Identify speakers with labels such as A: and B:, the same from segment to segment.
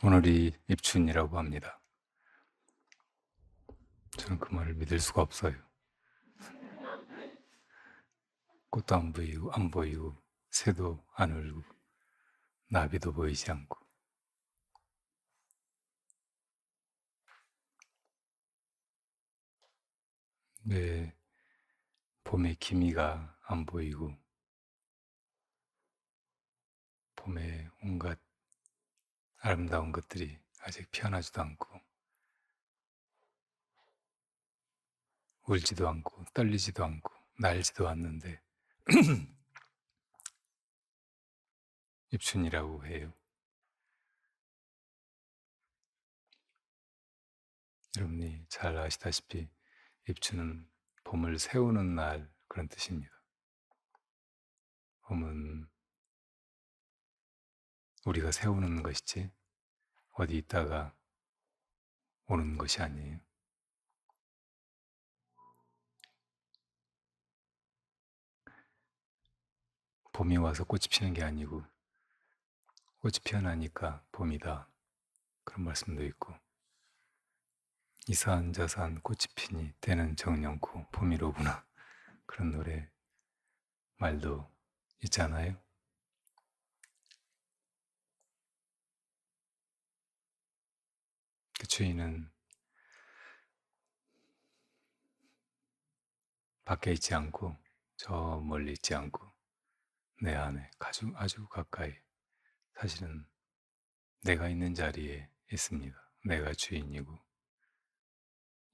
A: 오늘이 입춘이라고 합니다. 저는 그 말을 믿을 수가 없어요. 꽃도 안 보이고, 새도 안 울고, 나비도 보이지 않고. 왜 봄의 기미가 안 보이고, 봄의 온갖 아름다운 것들이 아직 피어나지도 않고, 울지도 않고, 떨리지도 않고, 날지도 않는데, 입춘이라고 해요. 여러분이 잘 아시다시피, 입춘은 봄을 세우는 날, 그런 뜻입니다. 봄은 우리가 세우는 것이지, 어디 있다가 오는 것이 아니에요. 봄이 와서 꽃이 피는 게 아니고, 꽃이 피어나니까 봄이다, 그런 말씀도 있고, 이산저산 꽃이 피니 때는 정년코 봄이로구나, 그런 노래 말도 있잖아요. 그 주인은 밖에 있지 않고, 저 멀리 있지 않고, 내 안에 아주 가까이, 사실은 내가 있는 자리에 있습니다. 내가 주인이고,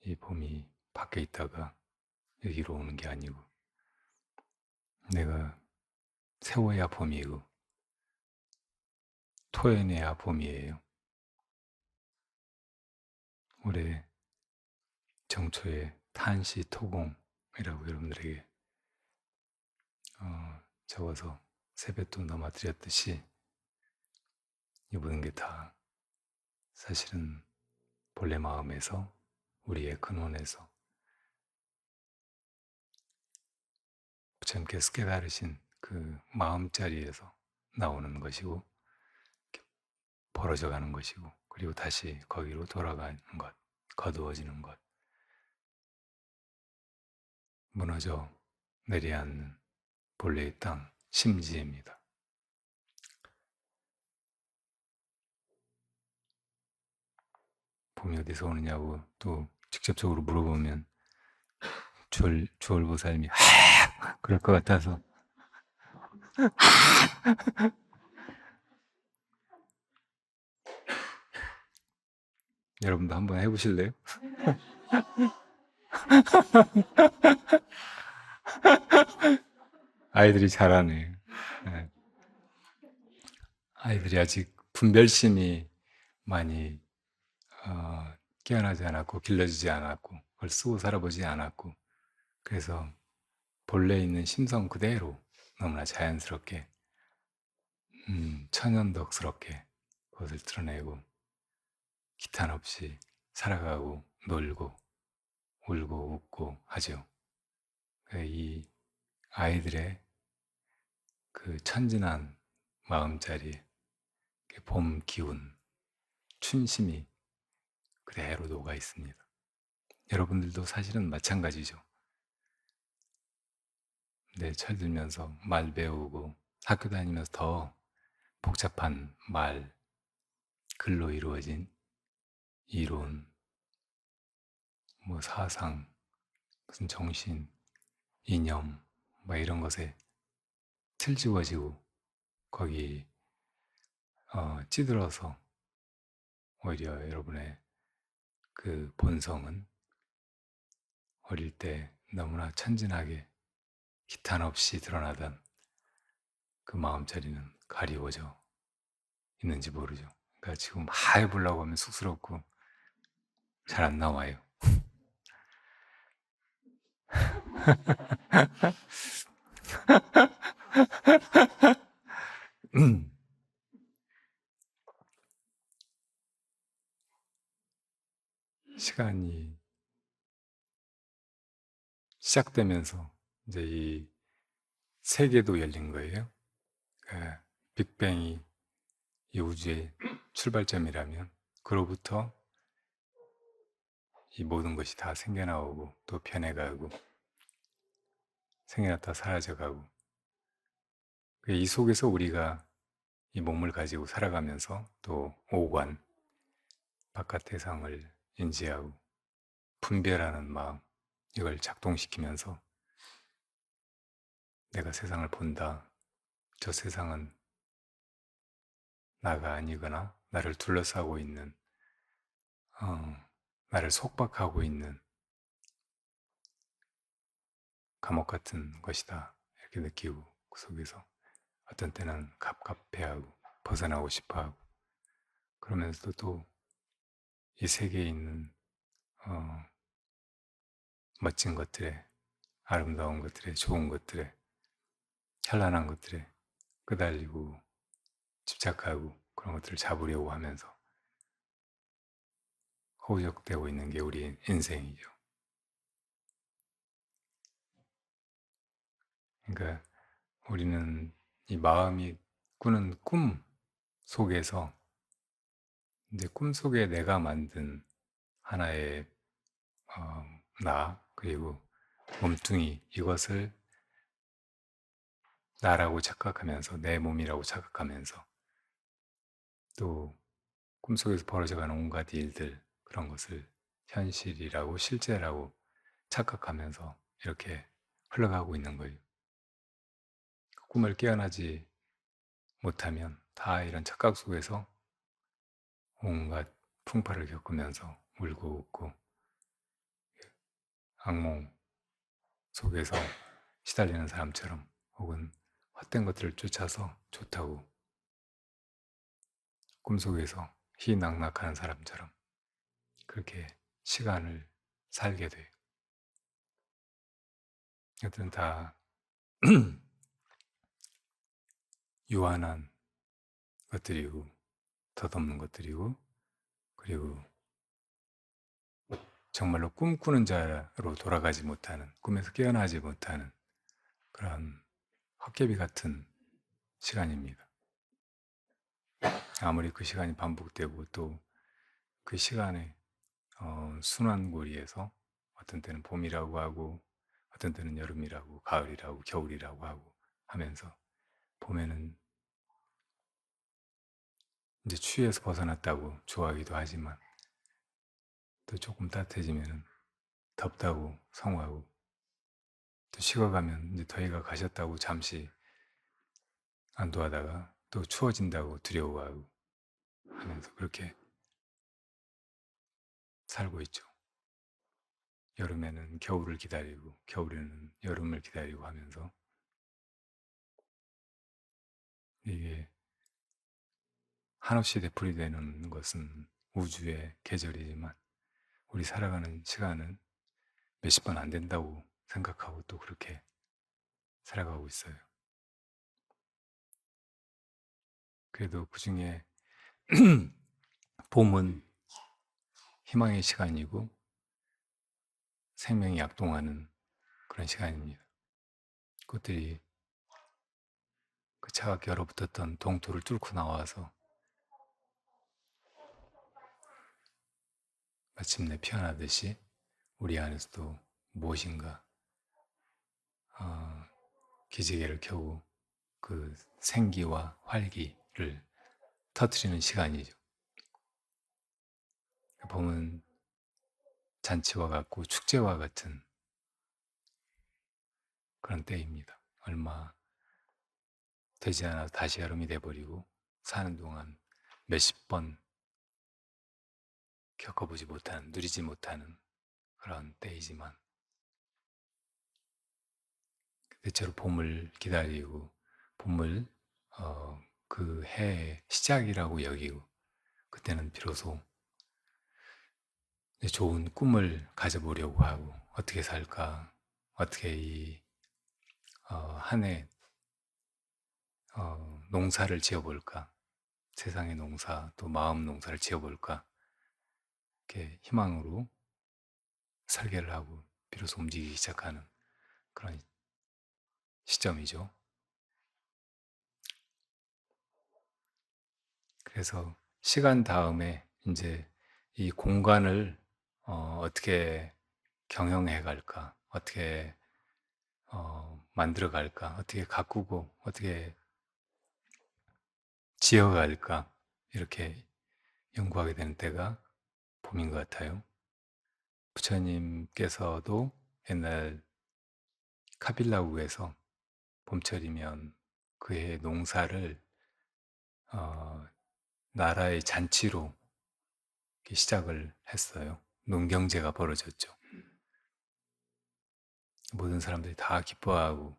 A: 이 봄이 밖에 있다가 여기로 오는 게 아니고, 내가 세워야 봄이고, 토해내야 봄이에요. 올해 정초에 탄시토공이라고 여러분들에게 적어서 세뱃돈 넘어드렸듯이, 이 모든 게 다 사실은 본래 마음에서, 우리의 근원에서 부처님께서 깨달으신 그 마음자리에서 나오는 것이고, 벌어져 가는 것이고, 그리고 다시 거기로 돌아가는 것, 거두어지는 것, 무너져 내려앉는 본래의 땅, 심지입니다. 봄이 어디서 오느냐고 또 직접적으로 물어보면 주얼보살님이 그럴 것 같아서 여러분도 한번 해보실래요? 아이들이 잘하네. 네. 아이들이 아직 분별심이 많이 깨어나지 않았고, 길러지지 않았고, 그걸 쓰고 살아보지 않았고, 그래서 본래 있는 심성 그대로 너무나 자연스럽게, 천연덕스럽게 그것을 드러내고, 기탄 없이 살아가고, 놀고, 울고, 웃고 하죠. 이 아이들의 그 천진한 마음자리에 봄 기운, 춘심이 그대로 녹아 있습니다. 여러분들도 사실은 마찬가지죠. 내 철들면서 말 배우고 학교 다니면서 더 복잡한 말, 글로 이루어진 이론, 뭐 사상, 무슨 정신, 이념, 뭐 이런 것에 틀지워지고 거기 찌들어서 오히려 여러분의 그 본성은 어릴 때 너무나 천진하게 기탄 없이 드러나던 그 마음자리는 가리워져 있는지 모르죠. 그러니까 지금 막 해보려고 하면 쑥스럽고 잘 안 나와요. 시간이 시작되면서 이제 이 세계도 열린 거예요. 빅뱅이 이 우주에 출발점이라면 그로부터 이 모든 것이 다 생겨나오고 또 변해가고 생겨났다 사라져가고 이 속에서 우리가 이 몸을 가지고 살아가면서 또 오관, 바깥 대상을 인지하고 분별하는 마음 이걸 작동시키면서 내가 세상을 본다. 저 세상은 나가 아니거나 나를 둘러싸고 있는 나를 속박하고 있는 감옥 같은 것이다. 이렇게 느끼고 그 속에서 어떤 때는 갑갑해하고 벗어나고 싶어하고 그러면서도 또 이 세계에 있는 어, 멋진 것들에 아름다운 것들에 좋은 것들에 찬란한 것들에 끄달리고 집착하고 그런 것들을 잡으려고 하면서 허우적대고 있는 게 우리 인생이죠. 그러니까 우리는 이 마음이 꾸는 꿈 속에서 이제 꿈 속에 내가 만든 하나의 나 그리고 몸뚱이 이것을 나라고 착각하면서 내 몸이라고 착각하면서 또 꿈속에서 벌어져가는 온갖 일들 그런 것을 현실이라고 실제라고 착각하면서 이렇게 흘러가고 있는 거예요. 그 꿈을 깨어나지 못하면 다 이런 착각 속에서 온갖 풍파를 겪으면서 울고 웃고 악몽 속에서 시달리는 사람처럼 혹은 헛된 것들을 쫓아서 좋다고 꿈속에서 희낙낙하는 사람처럼 그렇게 시간을 살게 돼요. 이것들은 다 유한한 것들이고 덧없는 것들이고 그리고 정말로 꿈꾸는 자로 돌아가지 못하는 꿈에서 깨어나지 못하는 그런 헛개비 같은 시간입니다. 아무리 그 시간이 반복되고 또 그 시간에 순환고리에서 어떤 때는 봄이라고 하고 어떤 때는 여름이라고 가을이라고 겨울이라고 하고 하면서 봄에는 이제 추위에서 벗어났다고 좋아하기도 하지만 또 조금 따뜻해지면 덥다고 성화하고 또 식어가면 이제 더위가 가셨다고 잠시 안도하다가 또 추워진다고 두려워하고 하면서 그렇게 살고 있죠. 여름에는 겨울을 기다리고 겨울에는 여름을 기다리고 하면서 이게 한없이 되풀이되는 것은 우주의 계절이지만 우리 살아가는 시간은 몇십 번 안 된다고 생각하고 또 그렇게 살아가고 있어요. 그래도 그 중에 봄은 희망의 시간이고 생명이 약동하는 그런 시간입니다. 꽃들이 그 차갑게 얼어붙었던 동토를 뚫고 나와서 마침내 피어나듯이 우리 안에서도 무엇인가 기지개를 켜고 그 생기와 활기를 터뜨리는 시간이죠. 봄은 잔치와 같고 축제와 같은 그런 때입니다. 얼마 되지 않아도 다시 여름이 돼버리고 사는 동안 몇십 번 겪어보지 못한, 누리지 못하는 그런 때이지만 대체로 봄을 기다리고 봄을 그 해의 시작이라고 여기고 그때는 비로소 좋은 꿈을 가져보려고 하고 어떻게 살까, 어떻게 이 한 해 농사를 지어볼까, 세상의 농사 또 마음 농사를 지어볼까 이렇게 희망으로 설계를 하고 비로소 움직이기 시작하는 그런 시점이죠. 그래서 시간 다음에 인제 이 공간을 어떻게 경영해 갈까? 어떻게 만들어 갈까? 어떻게 가꾸고 어떻게 지어 갈까? 이렇게 연구하게 되는 때가 봄인 것 같아요. 부처님께서도 옛날 카빌라국에서 봄철이면 그해 농사를 어 나라의 잔치로 이렇게 시작을 했어요. 농경제가 벌어졌죠. 모든 사람들이 다 기뻐하고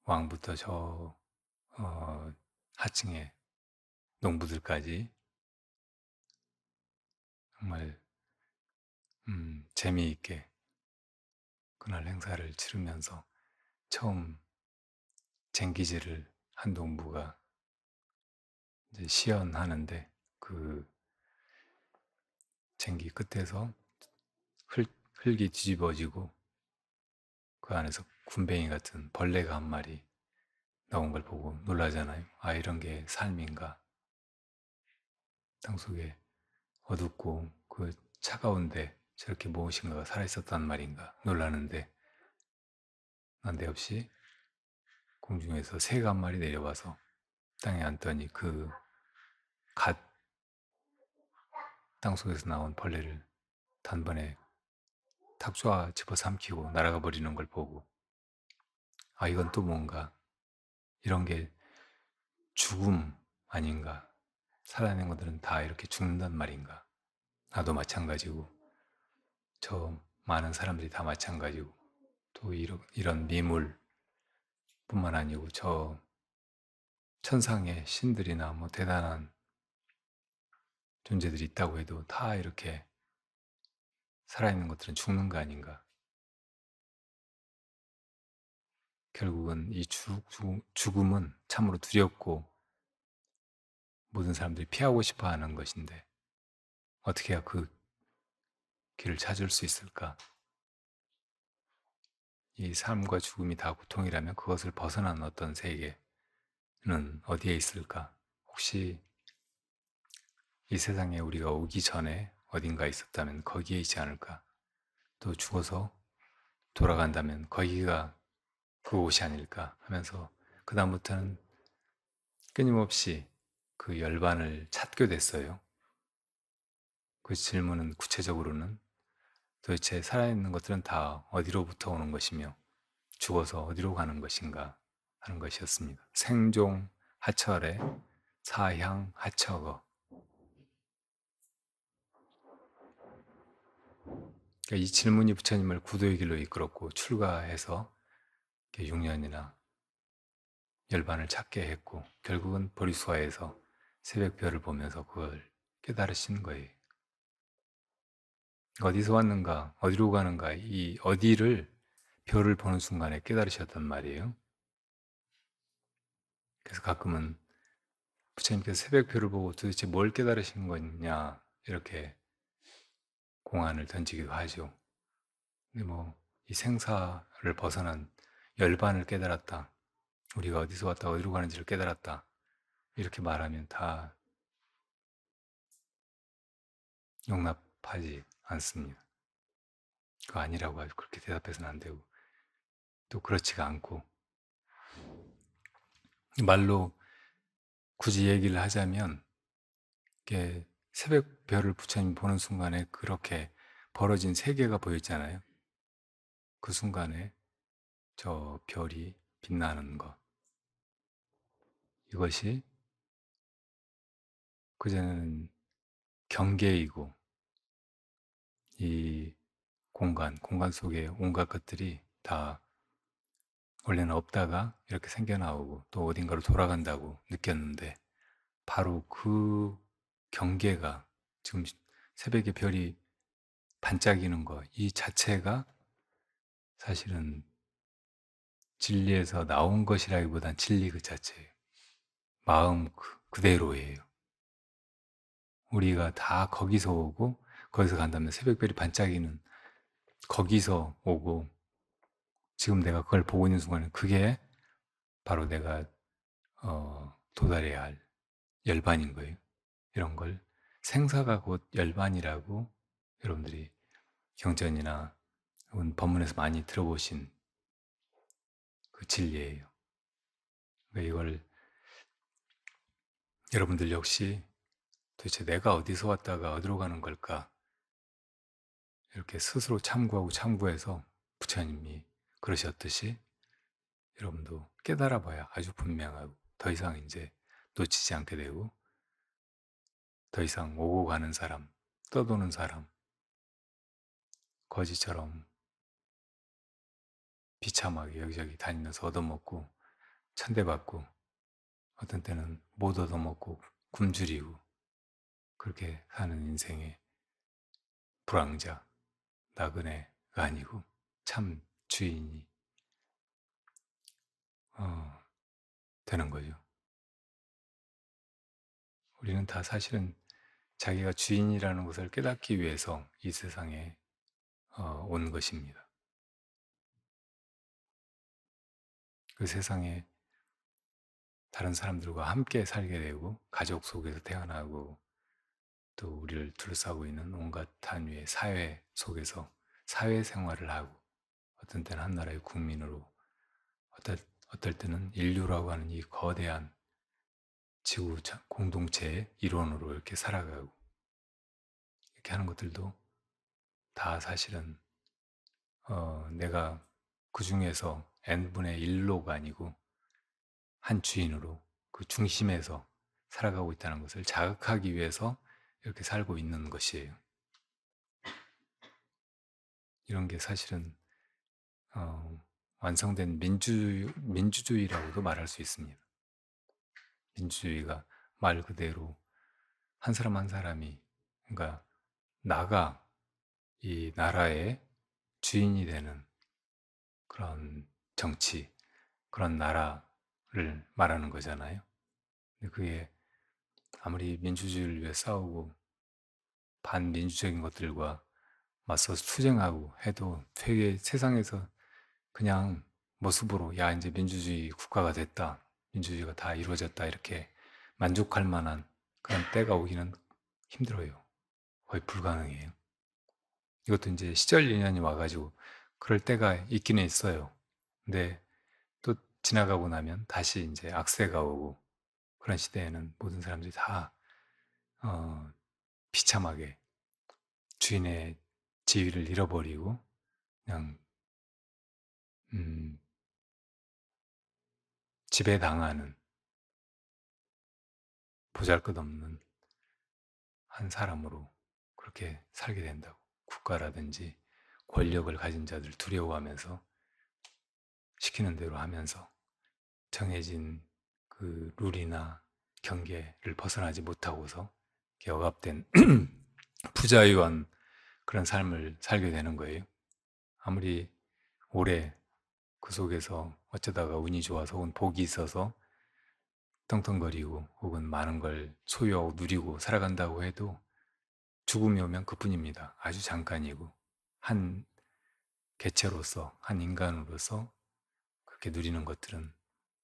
A: 왕부터 저 하층의 농부들까지 정말 재미있게 그날 행사를 치르면서 처음 쟁기질을 한 농부가 이제 시연하는데 그 쟁기 끝에서 흙이 뒤집어지고 그 안에서 군뱅이 같은 벌레가 한 마리 나온 걸 보고 놀라잖아요. 아, 이런 게 삶인가? 땅속에 어둡고 그 차가운데 저렇게 무엇인가가 살아있었단 말인가? 놀라는데 난데없이 공중에서 새가 한 마리 내려와서 땅에 앉더니 그 갓 땅속에서 나온 벌레를 단번에 탁 쪼아 집어삼키고 날아가 버리는 걸 보고 아, 이건 또 뭔가 이런 게 죽음 아닌가? 살아있는 것들은 다 이렇게 죽는단 말인가? 나도 마찬가지고 저 많은 사람들이 다 마찬가지고 또 이런 미물뿐만 아니고 저 천상의 신들이나 뭐 대단한 존재들이 있다고 해도 다 이렇게 살아있는 것들은 죽는 거 아닌가? 결국은 이 죽음은 참으로 두렵고 모든 사람들이 피하고 싶어 하는 것인데 어떻게 해야 그 길을 찾을 수 있을까? 이 삶과 죽음이 다 고통이라면 그것을 벗어난 어떤 세계는 어디에 있을까? 혹시 이 세상에 우리가 오기 전에 어딘가 있었다면 거기에 있지 않을까? 또 죽어서 돌아간다면 거기가 그곳이 아닐까 하면서 그다음부터는 끊임없이 그 열반을 찾게 됐어요. 그 질문은 구체적으로는 도대체 살아있는 것들은 다 어디로부터 오는 것이며 죽어서 어디로 가는 것인가 하는 것이었습니다. 생종 하철에 사향 하처거. 그러니까 이 질문이 부처님을 구도의 길로 이끌었고 출가해서 6년이나 열반을 찾게 했고 결국은 보리수화에서 새벽별을 보면서 그걸 깨달으신 거예요. 어디서 왔는가, 어디로 가는가, 이 어디를 별을 보는 순간에 깨달으셨단 말이에요. 그래서 가끔은 부처님께서 새벽별을 보고 도대체 뭘 깨달으신 거냐 이렇게 공안을 던지기도 하죠. 근데 뭐 이 생사를 벗어난 열반을 깨달았다. 우리가 어디서 왔다 어디로 가는지를 깨달았다. 이렇게 말하면 다 용납하지 않습니다. 그거 아니라고 하죠. 그렇게 대답해서는 안 되고 또 그렇지가 않고 말로 굳이 얘기를 하자면 이게 새벽별을 부처님 보는 순간에 그렇게 벌어진 세계가 보였잖아요. 그 순간에 저 별이 빛나는 것 이것이 그전에는 경계이고 이 공간 속에 온갖 것들이 다 원래는 없다가 이렇게 생겨나오고 또 어딘가로 돌아간다고 느꼈는데 바로 그 경계가 지금 새벽에 별이 반짝이는 것 이 자체가 사실은 진리에서 나온 것이라기보단 진리 그 자체예요. 마음 그대로예요. 우리가 다 거기서 오고 거기서 간다면 새벽별이 반짝이는 거기서 오고 지금 내가 그걸 보고 있는 순간에 그게 바로 내가 도달해야 할 열반인 거예요. 이런 걸 생사가 곧 열반이라고 여러분들이 경전이나 혹은 법문에서 많이 들어보신 그 진리예요. 그러니까 이걸 여러분들 역시 도대체 내가 어디서 왔다가 어디로 가는 걸까? 이렇게 스스로 참고하고 참고해서 부처님이 그러셨듯이 여러분도 깨달아 봐야 아주 분명하고 더 이상 이제 놓치지 않게 되고 더 이상 오고 가는 사람, 떠도는 사람, 거지처럼 비참하게 여기저기 다니면서 얻어먹고 천대받고 어떤 때는 못 얻어먹고 굶주리고 그렇게 사는 인생의 불황자, 나그네가 아니고 참 주인이 되는 거죠. 우리는 다 사실은 자기가 주인이라는 것을 깨닫기 위해서 이 세상에 온 것입니다. 그 세상에 다른 사람들과 함께 살게 되고 가족 속에서 태어나고 또 우리를 둘러싸고 있는 온갖 단위의 사회 속에서 사회생활을 하고 어떤 때는 한 나라의 국민으로 어떨 때는 인류라고 하는 이 거대한 지구 공동체의 일원으로 이렇게 살아가고 이렇게 하는 것들도 다 사실은 내가 그 중에서 n분의 1로가 아니고 한 주인으로 그 중심에서 살아가고 있다는 것을 자극하기 위해서 이렇게 살고 있는 것이에요. 이런 게 사실은 완성된 민주주의라고도 말할 수 있습니다. 민주주의가 말 그대로 한 사람 한 사람이 그러니까 나가 이 나라의 주인이 되는 그런 정치, 그런 나라를 말하는 거잖아요. 근데 그게 아무리 민주주의를 위해 싸우고 반민주적인 것들과 맞서서 투쟁하고 해도 되게 세상에서 그냥 모습으로 야 이제 민주주의 국가가 됐다, 민주주의가 다 이루어졌다 이렇게 만족할 만한 그런 때가 오기는 힘들어요. 거의 불가능해요. 이것도 이제 시절 인연이 와가지고 그럴 때가 있기는 있어요. 근데 또 지나가고 나면 다시 이제 악세가 오고 그런 시대에는 모든 사람들이 다 어, 비참하게 주인의 지위를 잃어버리고 그냥 음, 지배당하는 보잘것없는 한 사람으로 그렇게 살게 된다고. 국가라든지 권력을 가진 자들 두려워하면서 시키는 대로 하면서 정해진 그 룰이나 경계를 벗어나지 못하고서 억압된 부자유한 그런 삶을 살게 되는 거예요. 아무리 오래 그 속에서 어쩌다가 운이 좋아서 혹은 복이 있어서 떵떵거리고 혹은 많은 걸 소유하고 누리고 살아간다고 해도 죽음이 오면 그뿐입니다. 아주 잠깐이고 한 개체로서 한 인간으로서 그렇게 누리는 것들은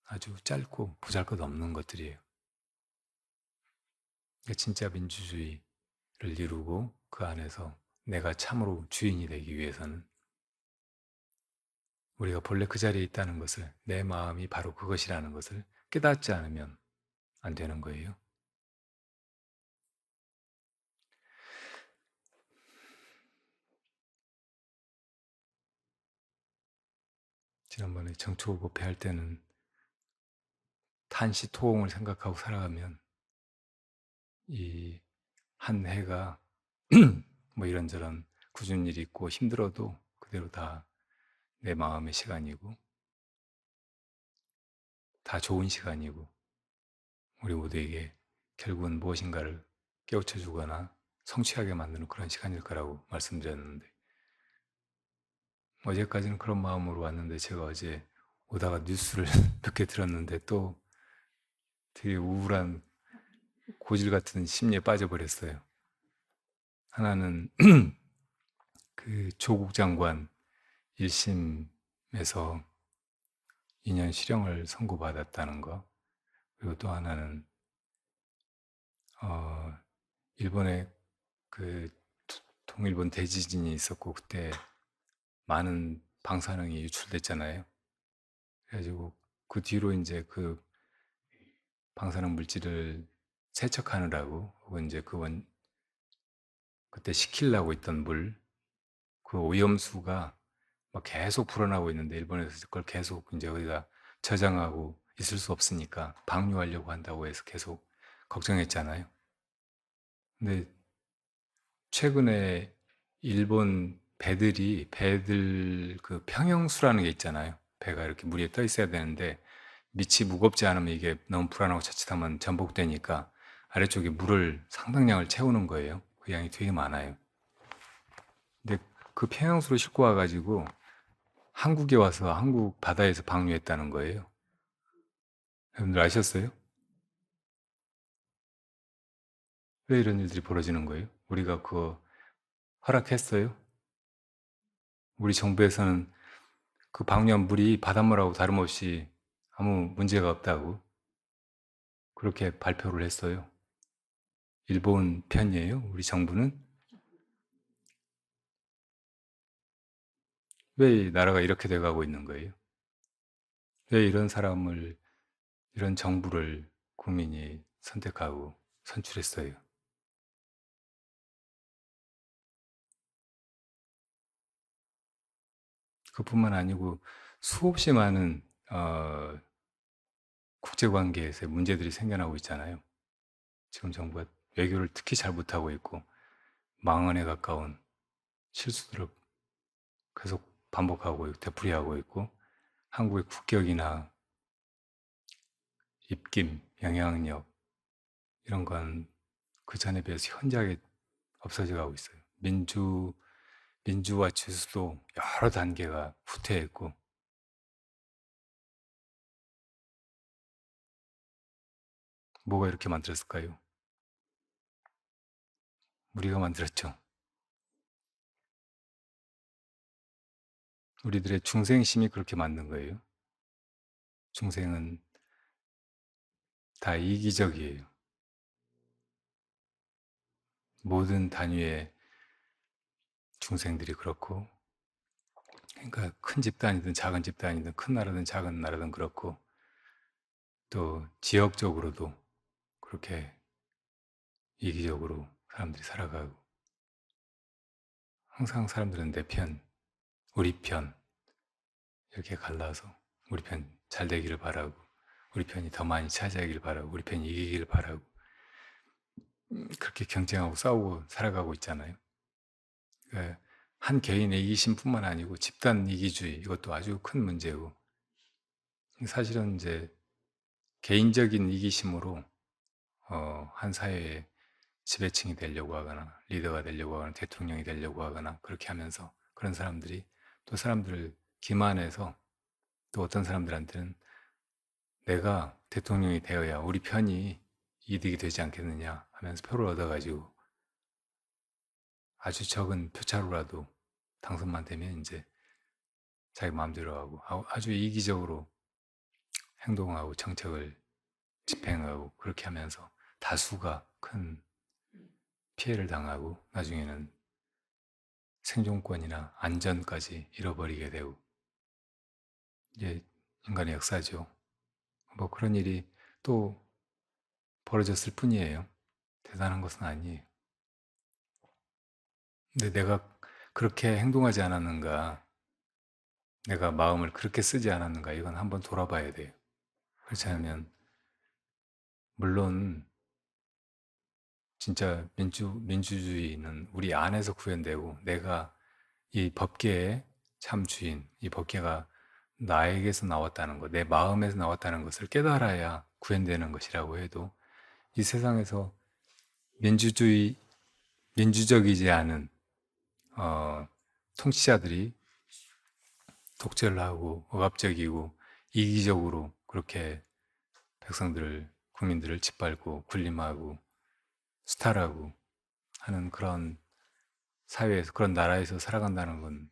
A: 아주 짧고 보잘것없는 것들이에요. 그러니까 진짜 민주주의를 이루고 그 안에서 내가 참으로 주인이 되기 위해서는 우리가 본래 그 자리에 있다는 것을 내 마음이 바로 그것이라는 것을 깨닫지 않으면 안 되는 거예요. 지난번에 정초고패 할 때는 탄시토홍을 생각하고 살아가면 이 한 해가 뭐 이런저런 굳은 일이 있고 힘들어도 그대로 다 내 마음의 시간이고 다 좋은 시간이고 우리 모두에게 결국은 무엇인가를 깨우쳐 주거나 성취하게 만드는 그런 시간일 거라고 말씀드렸는데 어제까지는 그런 마음으로 왔는데 제가 어제 오다가 뉴스를 몇 개 들었는데 또 되게 우울한 고질 같은 심리에 빠져버렸어요. 하나는 그 조국 장관 1심에서 2년 실형을 선고받았다는 거. 그리고 또 하나는 어 일본에 그 통일본 대지진이 있었고 그때 많은 방사능이 유출됐잖아요. 그래 가지고 그 뒤로 이제 그 방사능 물질을 세척하느라고 혹은 이제 그 원 그때 식히려고 있던 물 그 오염수가 막 계속 불어나고 있는데 일본에서 그걸 계속 이제 어디다 저장하고 있을 수 없으니까 방류하려고 한다고 해서 계속 걱정했잖아요. 근데 최근에 일본 배들 그 평형수라는 게 있잖아요. 배가 이렇게 물 위에 떠 있어야 되는데 밑이 무겁지 않으면 이게 너무 불안하고 자칫하면 전복되니까 아래쪽에 물을 상당량을 채우는 거예요. 그 양이 되게 많아요. 근데 그 평형수로 싣고 와 가지고 한국에 와서 한국 바다에서 방류했다는 거예요. 여러분들 아셨어요? 왜 이런 일들이 벌어지는 거예요? 우리가 그거 허락했어요? 우리 정부에서는 그 방류한 물이 바닷물하고 다름없이 아무 문제가 없다고 그렇게 발표를 했어요. 일본 편이에요, 우리 정부는? 왜 나라가 이렇게 돼 가고 있는 거예요? 왜 이런 정부를 국민이 선택하고 선출했어요? 그뿐만 아니고 수없이 많은 국제 관계에서 문제들이 생겨나고 있잖아요. 지금 정부가 외교를 특히 잘 못하고 있고 망언에 가까운 실수들을 계속 반복하고 되풀이하고 있고 한국의 국격이나 입김, 영향력 이런 건 그전에 비해서 현저하게 없어져 가고 있어요. 민주화 지수도 여러 단계가 후퇴했고 뭐가 이렇게 만들었을까요? 우리가 만들었죠. 우리들의 중생심이 그렇게 만든 거예요. 중생은 다 이기적이에요. 모든 단위의 중생들이 그렇고 그러니까 큰 집단이든 작은 집단이든 큰 나라든 작은 나라든 그렇고 또 지역적으로도 그렇게 이기적으로 사람들이 살아가고 항상 사람들은 내 편, 우리 편 이렇게 갈라서 우리 편 잘 되기를 바라고 우리 편이 더 많이 차지하기를 바라고 우리 편이 이기기를 바라고 그렇게 경쟁하고 싸우고 살아가고 있잖아요. 그러니까 한 개인의 이기심뿐만 아니고 집단 이기주의 이것도 아주 큰 문제고 사실은 이제 개인적인 이기심으로 한 사회의 지배층이 되려고 하거나 리더가 되려고 하거나 대통령이 되려고 하거나 그렇게 하면서 그런 사람들이 또 사람들을 기만해서 또 어떤 사람들한테는 내가 대통령이 되어야 우리 편이 이득이 되지 않겠느냐 하면서 표를 얻어가지고 아주 적은 표차로라도 당선만 되면 이제 자기 마음대로 하고 아주 이기적으로 행동하고 정책을 집행하고 그렇게 하면서 다수가 큰 피해를 당하고 나중에는 생존권이나 안전까지 잃어버리게 되고 이게 인간의 역사죠. 뭐 그런 일이 또 벌어졌을 뿐이에요. 대단한 것은 아니에요. 근데 내가 그렇게 행동하지 않았는가, 내가 마음을 그렇게 쓰지 않았는가, 이건 한번 돌아봐야 돼요. 그렇지 않으면, 물론, 진짜 민주주의는 우리 안에서 구현되고, 내가 이 법계의 참 주인, 이 법계가 나에게서 나왔다는 것, 내 마음에서 나왔다는 것을 깨달아야 구현되는 것이라고 해도, 이 세상에서 민주주의, 민주적이지 않은 어, 통치자들이 독재를 하고 억압적이고 이기적으로 그렇게 백성들을 국민들을 짓밟고 군림하고 수탈하고 하는 그런 사회에서 그런 나라에서 살아간다는 건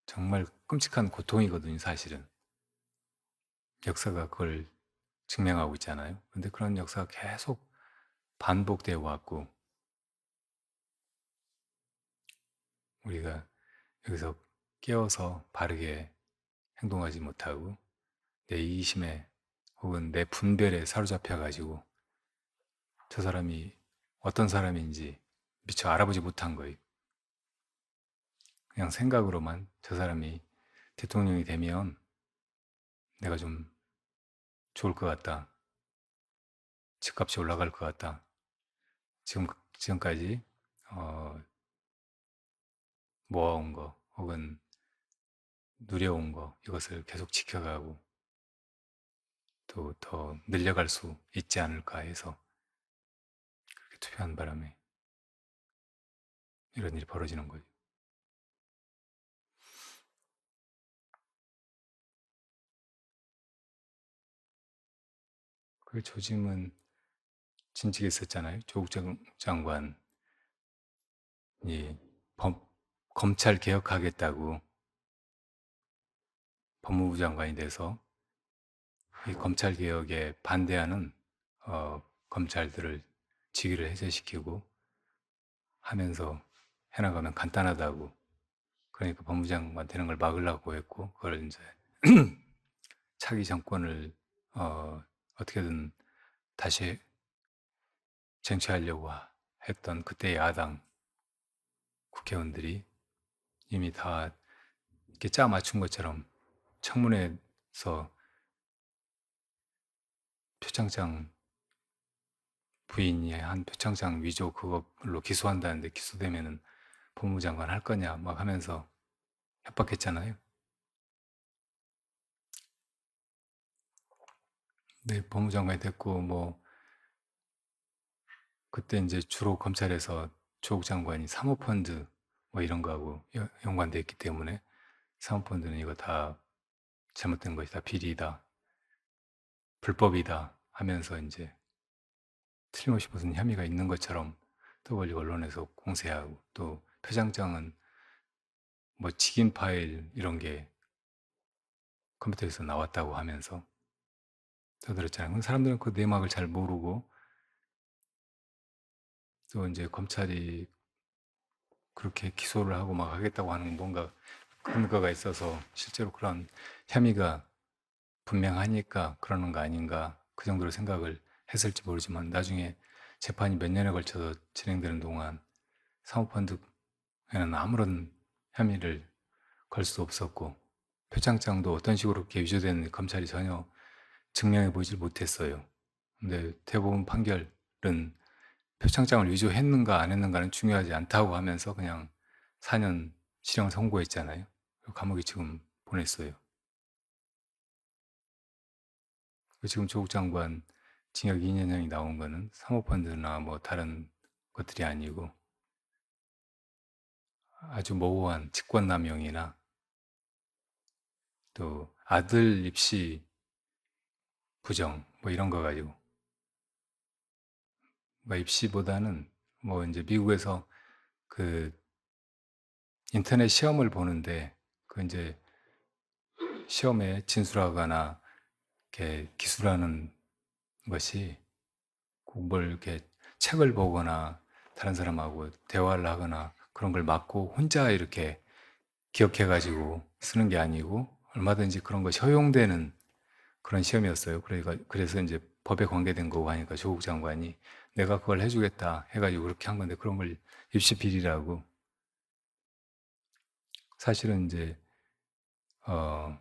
A: 정말 끔찍한 고통이거든요, 사실은. 역사가 그걸 증명하고 있잖아요. 근데 그런 역사가 계속 반복되어 왔고, 우리가 여기서 깨어서 바르게 행동하지 못하고 내 이기심에 혹은 내 분별에 사로잡혀가지고 저 사람이 어떤 사람인지 미처 알아보지 못한 거예요. 그냥 생각으로만 저 사람이 대통령이 되면 내가 좀 좋을 것 같다. 집값이 올라갈 것 같다. 지금까지 어, 모아온 거 혹은 누려온 거 이것을 계속 지켜가고 또 더 늘려갈 수 있지 않을까 해서 그렇게 투표한 바람에 이런 일이 벌어지는 거죠. 그 조짐은 진즉에 있었잖아요. 조국 장관이 검찰 개혁하겠다고 법무부 장관이 돼서 이 검찰 개혁에 반대하는 검찰들을 직위를 해제시키고 하면서 해나가면 간단하다고, 그러니까 법무장관 되는 걸 막으려고 했고, 그걸 이제 차기 정권을 어떻게든 다시 쟁취하려고 했던 그때 야당 국회의원들이 이미 다 이렇게 짜 맞춘 것처럼 청문회에서 표창장 부인이 한 표창장 위조 그걸로 기소한다는데, 기소되면은 법무장관 할 거냐 막 하면서 협박했잖아요. 네, 법무장관이 됐고 뭐 그때 이제 주로 검찰에서 조국 장관이 사모펀드 뭐 이런 거하고 연관돼 있기 때문에 사모펀드는 이거 다 잘못된 것이다, 비리다, 불법이다 하면서 이제 틀림없이 무슨 혐의가 있는 것처럼 떠벌리고 언론에서 공세하고, 또 표창장은 뭐 직인 파일 이런 게 컴퓨터에서 나왔다고 하면서 떠들었잖아요. 사람들은 그 내막을 잘 모르고, 또 이제 검찰이 그렇게 기소를 하고 막 하겠다고 하는 뭔가 근거가 있어서 실제로 그런 혐의가 분명하니까 그러는 거 아닌가, 그 정도로 생각을 했을지 모르지만, 나중에 재판이 몇 년에 걸쳐서 진행되는 동안 사모펀드에는 아무런 혐의를 걸 수 없었고, 표창장도 어떤 식으로 그렇게 위조된 검찰이 전혀 증명해 보질 못했어요. 근데 대법원 판결은 표창장을 위조했는가 안 했는가는 중요하지 않다고 하면서 그냥 4년 실형 선고했잖아요. 감옥에 지금 보냈어요. 지금 조국 장관 징역 2년형이 나온 거는 사모펀드나 뭐 다른 것들이 아니고 아주 모호한 직권남용이나 또 아들 입시 부정 뭐 이런 거 가지고, 뭐 입시보다는 뭐 이제 미국에서 그 인터넷 시험을 보는데, 그 이제 시험에 진술하거나 이렇게 기술하는 것이 꼭 뭘 이렇게 책을 보거나 다른 사람하고 대화를 하거나 그런 걸 막고 혼자 이렇게 기억해 가지고 쓰는 게 아니고 얼마든지 그런 것이 허용되는 그런 시험이었어요. 그래서 이제 법에 관계된 거고 하니까 조국 장관이 내가 그걸 해주겠다 해가지고 그렇게 한 건데, 그런 걸 입시 비리라고. 사실은 이제 어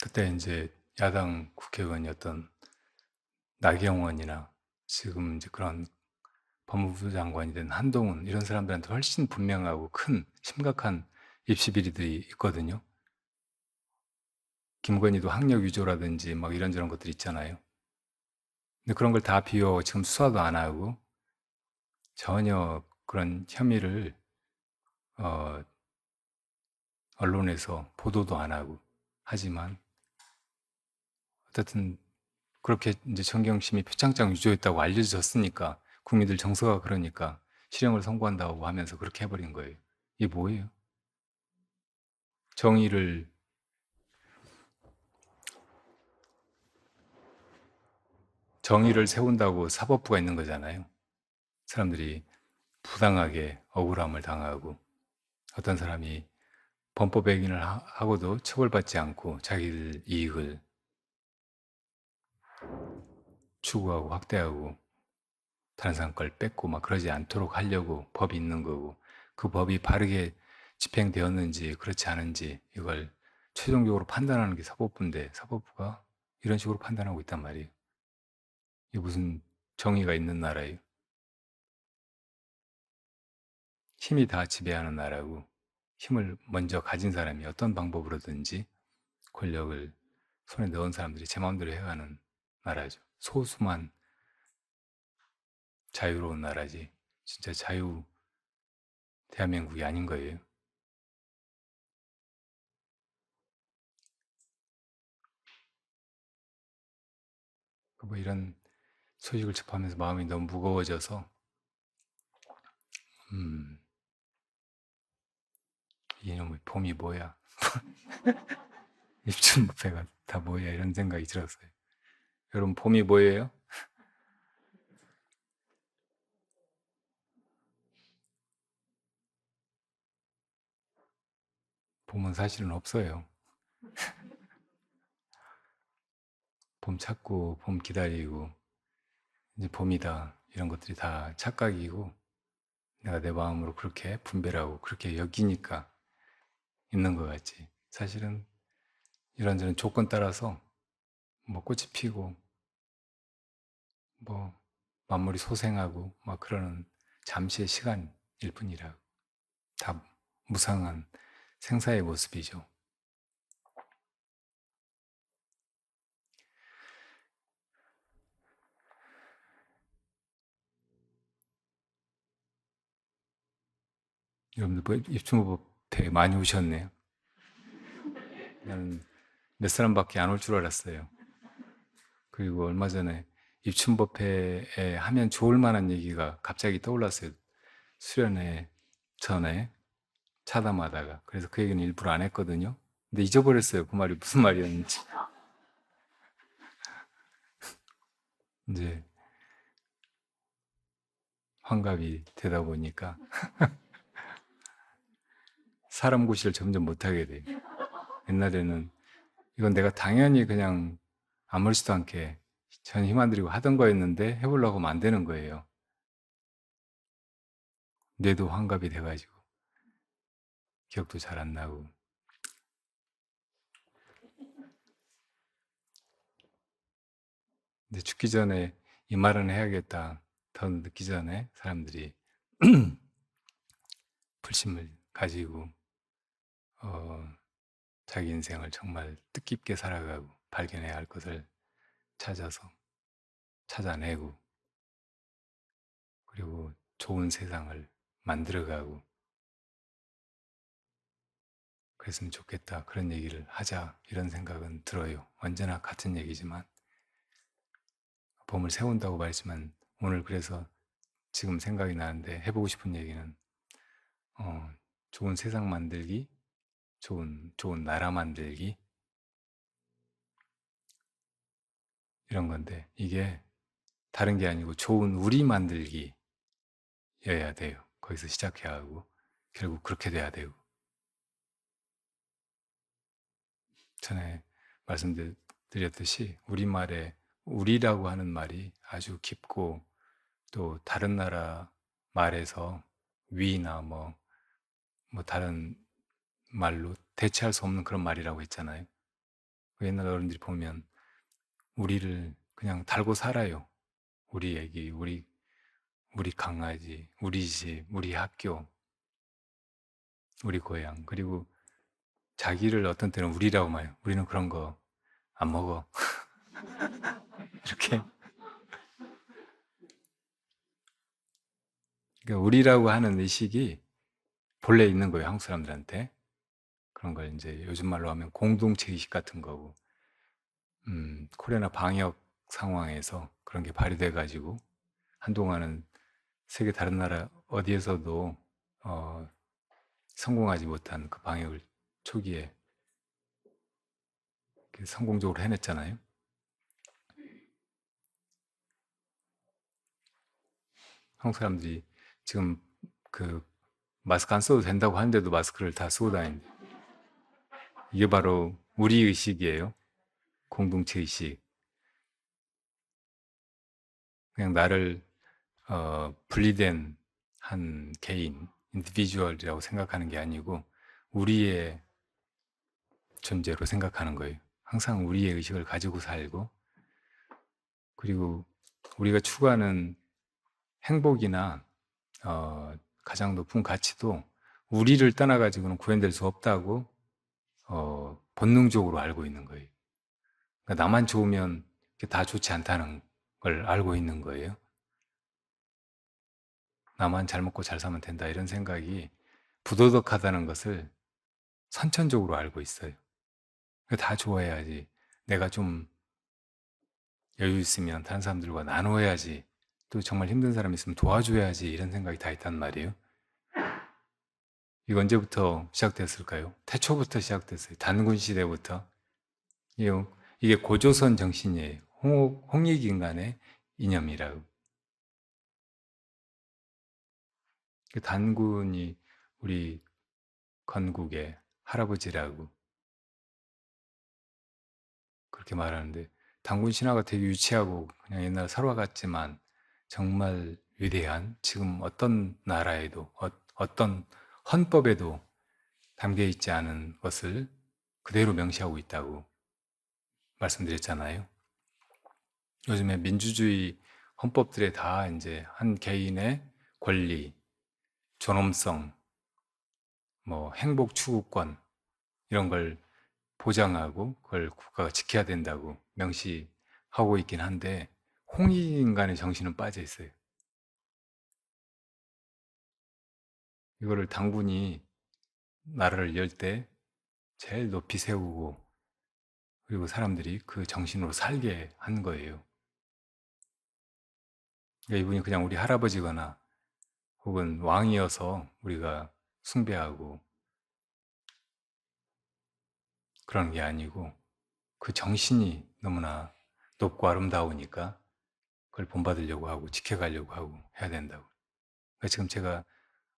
A: 그때 이제 야당 국회의원이었던 나경원이나 지금 이제 그런 법무부 장관이 된 한동훈 이런 사람들한테 훨씬 분명하고 큰 심각한 입시 비리들이 있거든요. 김건희도 학력 위조라든지 막 이런저런 것들 있잖아요. 근데 그런 걸 다 비워 지금 수사도 안 하고 전혀 그런 혐의를 어 언론에서 보도도 안 하고 하지만, 어쨌든 그렇게 이제 정경심이 표창장 위조했다고 알려졌으니까, 국민들 정서가 그러니까 실형을 선고한다고 하면서 그렇게 해버린 거예요. 이게 뭐예요? 정의를 정의를 세운다고 사법부가 있는 거잖아요. 사람들이 부당하게 억울함을 당하고 어떤 사람이 범법행위를 하고도 처벌받지 않고 자기들 이익을 추구하고 확대하고 다른 사람 걸 뺏고 막 그러지 않도록 하려고 법이 있는 거고, 그 법이 바르게 집행되었는지 그렇지 않은지 이걸 최종적으로 판단하는 게 사법부인데, 사법부가 이런 식으로 판단하고 있단 말이에요. 이게 무슨 정의가 있는 나라예요? 힘이 다 지배하는 나라고, 힘을 먼저 가진 사람이 어떤 방법으로든지 권력을 손에 넣은 사람들이 제 마음대로 해가는 나라죠. 소수만 자유로운 나라지, 진짜 자유 대한민국이 아닌 거예요. 뭐 이런 소식을 접하면서 마음이 너무 무거워져서, 이놈의 봄이 뭐야, 입춘부패가 다 뭐야, 이런 생각이 들었어요. 여러분, 봄이 뭐예요? 봄은 사실은 없어요. 봄 찾고 봄 기다리고 이제 봄이다, 이런 것들이 다 착각이고, 내가 내 마음으로 그렇게 분별하고 그렇게 여기니까 있는 것 같지. 사실은 이런저런 조건 따라서 뭐 꽃이 피고 뭐 만물이 소생하고 막 그러는 잠시의 시간일 뿐이라, 다 무상한 생사의 모습이죠. 여러분들 뭐 입춘법회 많이 오셨네요. 나는 몇 사람밖에 안 올 줄 알았어요. 그리고 얼마 전에 입춘법회에 하면 좋을 만한 얘기가 갑자기 떠올랐어요. 수련회 전에 차담하다가. 그래서 그 얘기는 일부러 안 했거든요. 근데 잊어버렸어요. 그 말이 무슨 말이었는지. 이제 환갑이 되다 보니까 사람 구실을 점점 못하게 돼요. 옛날에는 이건 내가 당연히 그냥 아무렇지도 않게 전 힘 안 들이고 하던 거였는데 해보려고 하면 안 되는 거예요. 뇌도 환갑이 돼가지고 기억도 잘 안 나고. 근데 죽기 전에 이 말은 해야겠다 더 늦기 전에 사람들이 불심을 가지고 어, 자기 인생을 정말 뜻깊게 살아가고 발견해야 할 것을 찾아서 찾아내고, 그리고 좋은 세상을 만들어가고 그랬으면 좋겠다, 그런 얘기를 하자, 이런 생각은 들어요. 언제나 같은 얘기지만, 봄을 세운다고 말했지만 오늘 그래서 지금 생각이 나는데 해보고 싶은 얘기는 어, 좋은 세상 만들기, 좋은 나라 만들기, 이런 건데, 이게 다른 게 아니고 좋은 우리 만들기여야 돼요. 거기서 시작해야 하고 결국 그렇게 돼야 되고. 전에 말씀드렸듯이 우리말에 우리라고 하는 말이 아주 깊고, 또 다른 나라 말에서 위나 뭐 다른 말로 대체할 수 없는 그런 말이라고 했잖아요. 옛날 어른들이 보면 우리를 그냥 달고 살아요. 우리 애기, 우리 강아지, 우리 집, 우리 학교, 우리 고향, 그리고 자기를 어떤 때는 우리라고 말해요. 우리는 그런 거 안 먹어. 이렇게. 그러니까 우리라고 하는 의식이 본래 있는 거예요. 한국 사람들한테. 그런 걸 이제 요즘 말로 하면 공동체 의식 같은 거고, 코로나 방역 상황에서 그런 게 발휘돼 가지고 한동안은 세계 다른 나라 어디에서도 어, 성공하지 못한 그 방역을 초기에 성공적으로 해냈잖아요. 한국 사람들이 지금 그 마스크 안 써도 된다고 하는데도 마스크를 다 쓰고 다니는데, 이게 바로 우리 의식이에요. 공동체 의식. 그냥 나를 분리된 한 개인, 인디비주얼이라고 생각하는 게 아니고 우리의 존재로 생각하는 거예요. 항상 우리의 의식을 가지고 살고, 그리고 우리가 추구하는 행복이나 가장 높은 가치도 우리를 떠나가지고는 구현될 수 없다고 본능적으로 알고 있는 거예요. 그러니까 나만 좋으면 다 좋지 않다는 걸 알고 있는 거예요. 나만 잘 먹고 잘 살면 된다 이런 생각이 부도덕하다는 것을 선천적으로 알고 있어요. 다 좋아해야지. 내가 좀 여유 있으면 다른 사람들과 나눠야지. 또 정말 힘든 사람 있으면 도와줘야지. 이런 생각이 다 있단 말이에요. 이거 언제부터 시작됐을까요? 태초부터 시작됐어요. 단군 시대부터. 이게 고조선 정신이에요. 홍익인간의 이념이라고. 단군이 우리 건국의 할아버지라고 그렇게 말하는데, 단군 신화가 되게 유치하고 그냥 옛날 설화 같지만 정말 위대한, 지금 어떤 나라에도 어떤 헌법에도 담겨 있지 않은 것을 그대로 명시하고 있다고 말씀드렸잖아요. 요즘에 민주주의 헌법들에 다 이제 한 개인의 권리, 존엄성, 뭐 행복 추구권 이런 걸 보장하고 그걸 국가가 지켜야 된다고 명시하고 있긴 한데, 홍익인간의 정신은 빠져 있어요. 이거를 당군이 나라를 열 때 제일 높이 세우고, 그리고 사람들이 그 정신으로 살게 한 거예요. 그러니까 이분이 그냥 우리 할아버지거나 혹은 왕이어서 우리가 숭배하고 그런 게 아니고, 그 정신이 너무나 높고 아름다우니까 그걸 본받으려고 하고 지켜가려고 하고 해야 된다고. 그러니까 지금 제가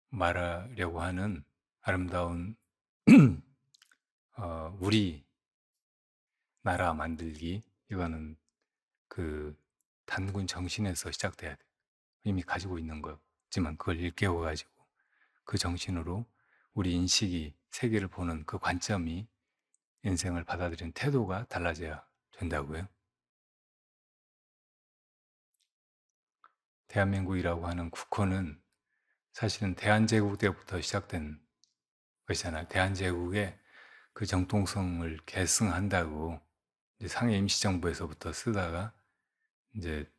A: 말하려고 하는 아름다운 우리 나라 만들기, 이거는 그 단군 정신에서 시작돼야 돼. 이미 가지고 있는 거지만 그걸 일깨워가지고 그 정신으로 우리 인식이, 세계를 보는 그 관점이, 인생을 받아들이는 태도가 달라져야 된다고요. 대한민국이라고 하는 국호는 사실은 대한제국 때부터 시작된 것이잖아요. 대한제국의 그 정통성을 계승한다고 이제 상해 임시정부에서부터 쓰다가 이제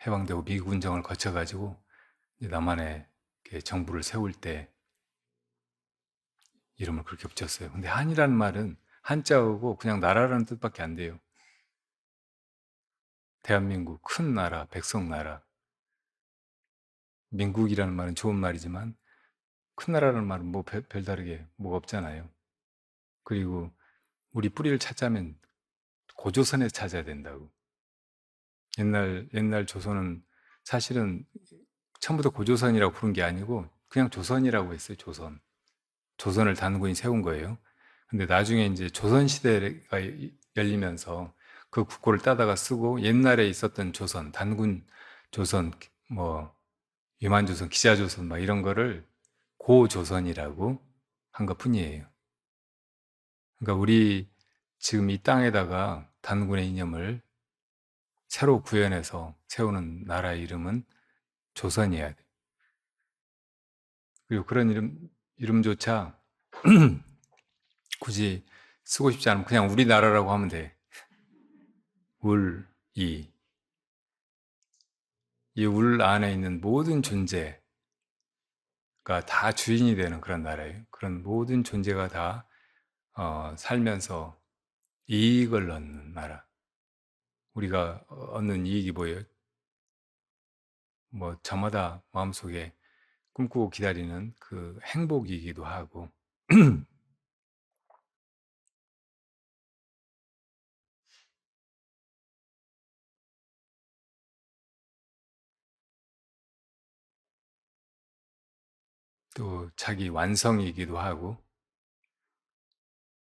A: 해방되고 미국 운정을 거쳐가지고 이제 남한에 정부를 세울 때 이름을 그렇게 붙였어요. 근데 한이라는 말은 한자어고 그냥 나라라는 뜻밖에 안 돼요. 대한민국, 큰 나라, 백성 나라. 민국이라는 말은 좋은 말이지만 큰 나라라는 말은 뭐 별다르게 뭐가 없잖아요. 그리고 우리 뿌리를 찾자면 고조선에 찾아야 된다고. 옛날 조선은 사실은 처음부터 고조선이라고 부른 게 아니고 그냥 조선이라고 했어요. 조선을 단군이 세운 거예요. 근데 나중에 이제 조선 시대가 열리면서 그 국호를 따다가 쓰고, 옛날에 있었던 조선, 단군 조선, 뭐 위만조선, 기자조선 막 이런 거를 고조선이라고 한 것뿐이에요. 그러니까 우리 지금 이 땅에다가 단군의 이념을 새로 구현해서 세우는 나라의 이름은 조선이어야 돼. 그리고 그런 이름조차 굳이 쓰고 싶지 않으면 그냥 우리나라라고 하면 돼. 울, 이 울 안에 있는 모든 존재가 다 주인이 되는 그런 나라예요. 그런 모든 존재가 다 살면서 이익을 얻는 나라. 우리가 얻는 이익이 뭐예요? 뭐 저마다 마음속에 꿈꾸고 기다리는 그 행복이기도 하고 또 자기 완성이기도 하고,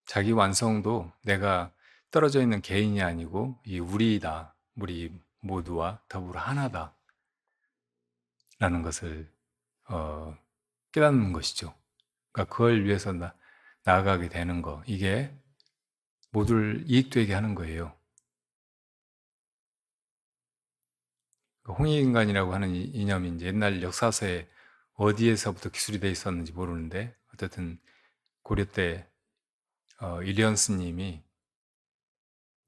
A: 자기 완성도 내가 떨어져 있는 개인이 아니고 이 우리다, 우리 모두와 더불어 하나다라는 것을 깨닫는 것이죠. 그러니까 그걸 위해서 나아가게 되는 거, 이게 모두를 이익되게 하는 거예요. 홍익인간이라고 하는 이념이 이제 옛날 역사서에 어디에서부터 기술이 돼 있었는지 모르는데, 어쨌든 고려 때 일리언스님이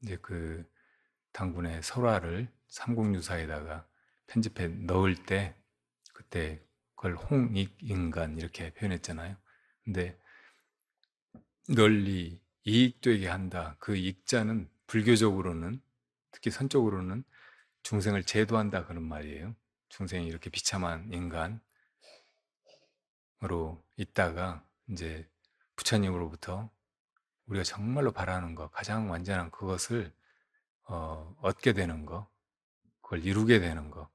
A: 이제 그 당군의 설화를 삼국유사에다가 편집해 넣을 때, 그때 그걸 홍익인간 이렇게 표현했잖아요. 근데 널리 이익되게 한다. 그 익자는 불교적으로는, 특히 선적으로는 중생을 제도한다 그런 말이에요. 중생이 이렇게 비참한 인간으로 있다가 이제 부처님으로부터 우리가 정말로 바라는 것, 가장 완전한 그것을 얻게 되는 것, 그걸 이루게 되는 것,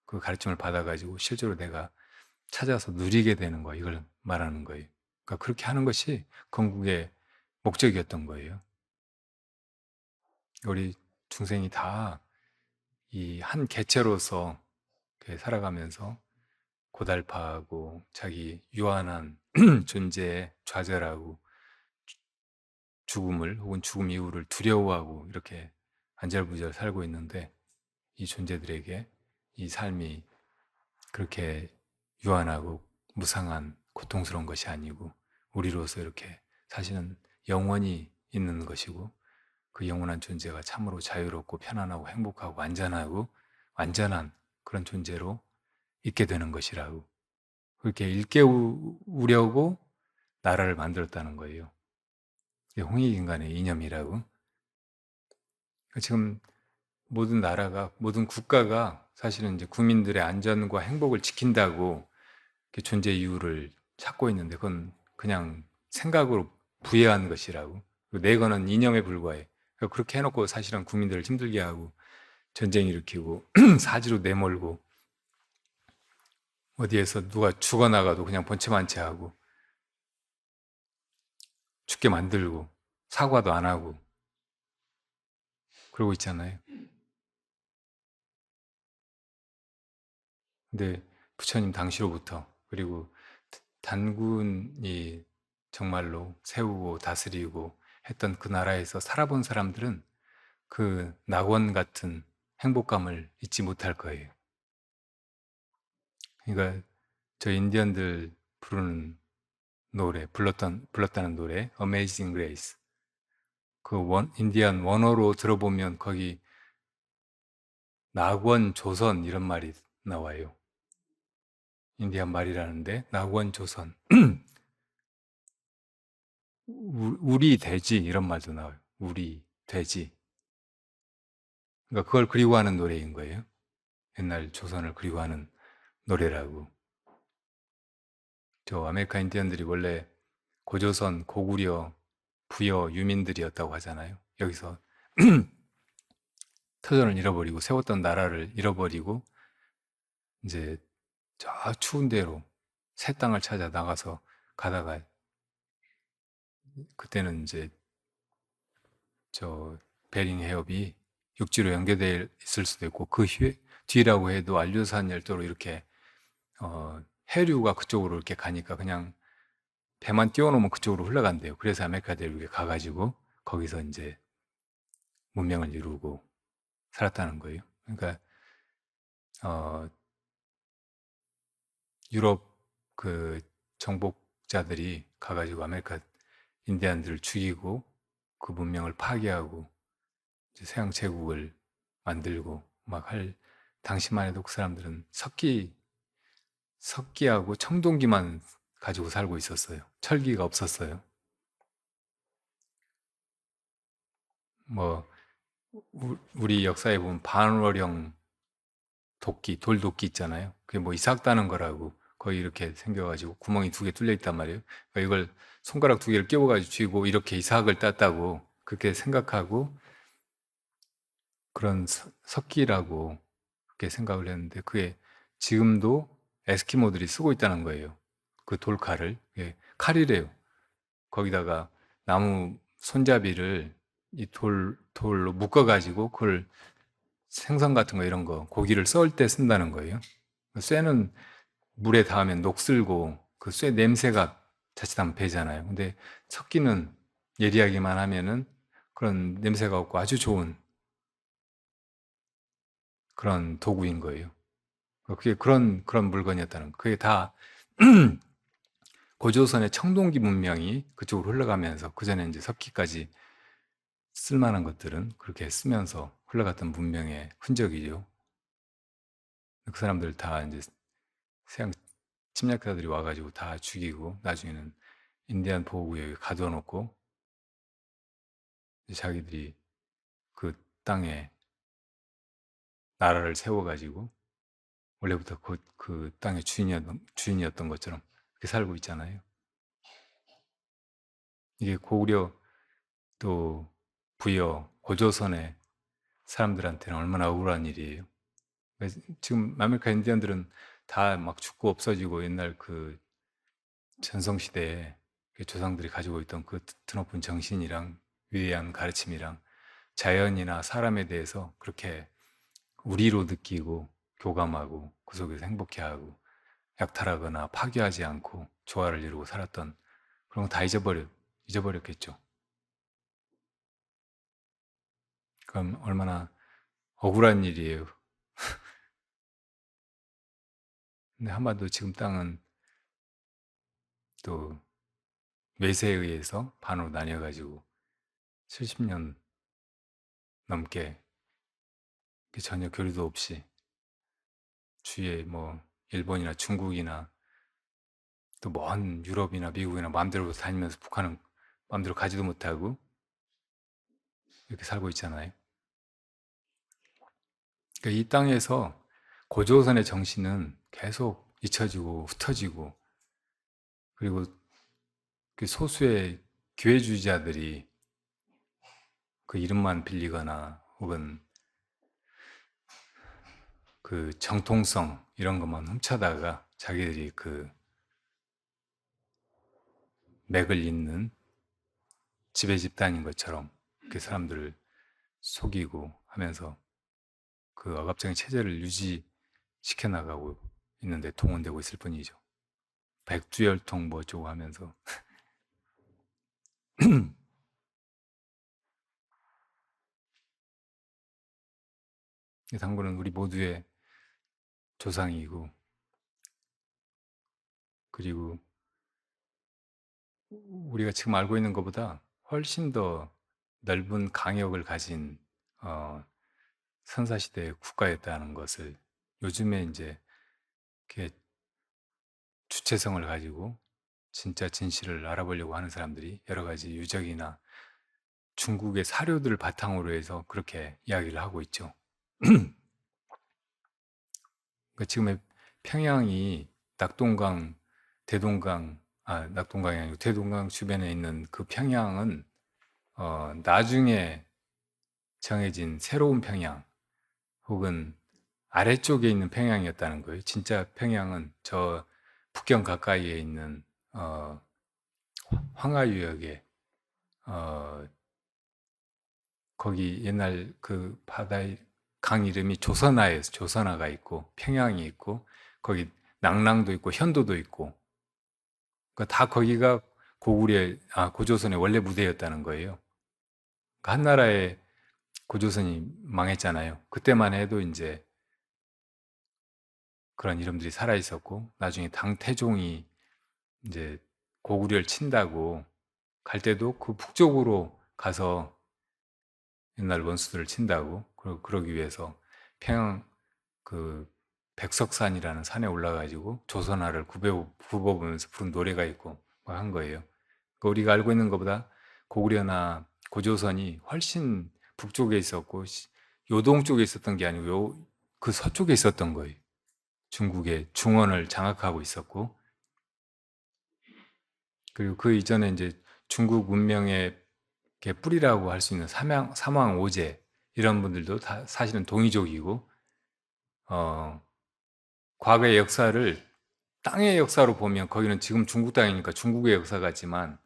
A: 그 가르침을 받아가지고 실제로 내가 찾아서 누리게 되는 거, 이걸 말하는 거예요. 그러니까 그렇게 하는 것이 건국의 목적이었던 거예요. 우리 중생이 다 이 한 개체로서 이렇게 살아가면서 고달파하고 자기 유한한 존재에 좌절하고 죽음을 혹은 죽음 이후를 두려워하고 이렇게 안절부절 살고 있는데, 이 존재들에게 이 삶이 그렇게 유한하고 무상한 고통스러운 것이 아니고 우리로서 이렇게 사실은 영원히 있는 것이고, 그 영원한 존재가 참으로 자유롭고 편안하고 행복하고 안전하고 완전한 그런 존재로 있게 되는 것이라고, 그렇게 일깨우려고 나라를 만들었다는 거예요. 이게 홍익인간의 이념이라고. 지금 모든 나라가, 모든 국가가 사실은 이제 국민들의 안전과 행복을 지킨다고 이렇게 존재 이유를 찾고 있는데, 그건 그냥 생각으로 부여한 것이라고. 내 거는 이념에 불과해. 그렇게 해놓고 사실은 국민들을 힘들게 하고 전쟁 일으키고 사지로 내몰고 어디에서 누가 죽어나가도 그냥 본체만 채 하고 죽게 만들고 사과도 안 하고 그러고 있잖아요. 근데 부처님 당시로부터, 그리고 단군이 정말로 세우고 다스리고 했던 그 나라에서 살아본 사람들은 그 낙원 같은 행복감을 잊지 못할 거예요. 그러니까 저 인디언들 부르는 노래, 불렀다는 노래 Amazing Grace, 그 인디안 원어로 들어보면 거기 낙원 조선 이런 말이 나와요. 인디안 말이라는데 낙원 조선 우리 돼지 이런 말도 나와요. 우리 돼지. 그러니까 그걸 그리워하는 노래인 거예요. 옛날 조선을 그리워하는 노래라고. 저 아메리카 인디언들이 원래 고조선, 고구려, 부여 유민들이었다고 하잖아요. 여기서 터전을 잃어버리고 세웠던 나라를 잃어버리고 이제 저 추운 데로 새 땅을 찾아 나가서 가다가, 그때는 이제 저 베링 해협이 육지로 연결되어 있을 수도 있고 그 뒤라고 해도 안류산 열도로 이렇게 해류가 그쪽으로 이렇게 가니까 그냥 배만 띄워놓으면 그쪽으로 흘러간대요. 그래서 아메리카 대륙에 가가지고 거기서 이제 문명을 이루고 살았다는 거예요. 그러니까 어, 유럽 그 정복자들이 가가지고 아메리카 인디안들을 죽이고 그 문명을 파괴하고 이제 서양 제국을 만들고 막 할 당시만 해도 그 사람들은 석기하고 청동기만 가지고 살고 있었어요. 철기가 없었어요. 뭐 우리 역사에 보면 반월형 도끼, 돌도끼 있잖아요. 그게 뭐 이삭 따는 거라고 거의 이렇게 생겨가지고 구멍이 두 개 뚫려 있단 말이에요. 그러니까 이걸 손가락 두 개를 끼워가지고 쥐고 이렇게 이삭을 땄다고 그렇게 생각하고 그런 석기라고 그렇게 생각을 했는데, 그게 지금도 에스키모들이 쓰고 있다는 거예요. 그 돌칼을. 예, 칼이래요. 거기다가 나무 손잡이를 이 돌로 묶어가지고 그걸 생선 같은 거 이런 거 고기를 썰 때 쓴다는 거예요. 쇠는 물에 닿으면 녹슬고 그 쇠 냄새가 자칫하면 배잖아요. 근데 석기는 예리하기만 하면은 그런 냄새가 없고 아주 좋은 그런 도구인 거예요. 그게 그런 물건이었다는 거. 그게 다 고조선의 청동기 문명이 그쪽으로 흘러가면서 그 전에 이제 석기까지 쓸만한 것들은 그렇게 쓰면서 흘러갔던 문명의 흔적이죠. 그 사람들 다 이제 서양 침략자들이 와가지고 다 죽이고 나중에는 인디안 보호구역에 가둬놓고 자기들이 그 땅에 나라를 세워가지고 원래부터 그 땅의 주인이었던 것처럼 그렇게 살고 있잖아요. 이게 고구려 또 부여 고조선의 사람들한테는 얼마나 억울한 일이에요. 지금 아메리카 인디언들은 다 막 죽고 없어지고 옛날 그 전성시대에 그 조상들이 가지고 있던 그 드높은 정신이랑 위대한 가르침이랑 자연이나 사람에 대해서 그렇게 우리로 느끼고 교감하고 그 속에서 행복해하고 약탈하거나 파괴하지 않고 조화를 이루고 살았던 그런 거 다 잊어버렸겠죠. 그럼 얼마나 억울한 일이에요. 근데 한반도 지금 땅은 또 외세에 의해서 반으로 나뉘어가지고 70년 넘게 전혀 교류도 없이 주위에 뭐 일본이나 중국이나 또 먼 유럽이나 미국이나 마음대로 다니면서 북한은 마음대로 가지도 못하고 이렇게 살고 있잖아요. 그러니까 이 땅에서 고조선의 정신은 계속 잊혀지고 흩어지고 그리고 그 소수의 기회주의자들이 그 이름만 빌리거나 혹은 그 정통성 이런 것만 훔쳐다가 자기들이 그 맥을 잇는 지배 집단인 것처럼 그 사람들을 속이고 하면서 그 억압적인 체제를 유지시켜 나가고 있는데 동원되고 있을 뿐이죠. 백두혈통 뭐 어쩌고 하면서 당군은 우리 모두의 조상이고 그리고 우리가 지금 알고 있는 것보다 훨씬 더 넓은 강역을 가진 선사시대의 국가였다는 것을 요즘에 이제 이렇게 주체성을 가지고 진짜 진실을 알아보려고 하는 사람들이 여러 가지 유적이나 중국의 사료들을 바탕으로 해서 그렇게 이야기를 하고 있죠. 그러니까 지금의 평양이 낙동강, 낙동강이 아니고 대동강 주변에 있는 그 평양은 나중에 정해진 새로운 평양 혹은 아래쪽에 있는 평양이었다는 거예요. 진짜 평양은 저 북경 가까이에 있는 황하유역에 어, 거기 옛날 그 바다의 강 이름이 조선하에서 조선하가 있고 평양이 있고 거기 낙랑도 있고 현도도 있고 그러니까 다 거기가 고조선의 원래 무대였다는 거예요. 그러니까 한나라의 고조선이 망했잖아요. 그때만 해도 이제 그런 이름들이 살아 있었고 나중에 당태종이 이제 고구려를 친다고 갈 때도 그 북쪽으로 가서 옛날 원수들을 친다고 그러기 위해서 평양 그 백석산이라는 산에 올라가지고 조선화를 굽어보면서 부른 노래가 있고 뭐 한 거예요. 그러니까 우리가 알고 있는 것보다 고구려나 고조선이 훨씬 북쪽에 있었고 요동 쪽에 있었던 게 아니고 그 서쪽에 있었던 거예요. 중국의 중원을 장악하고 있었고 그리고 그 이전에 이제 중국 문명의 뿌리라고 할 수 있는 삼왕 오제 이런 분들도 다 사실은 동이족이고 과거의 역사를 땅의 역사로 보면 거기는 지금 중국 땅이니까 중국의 역사 같지만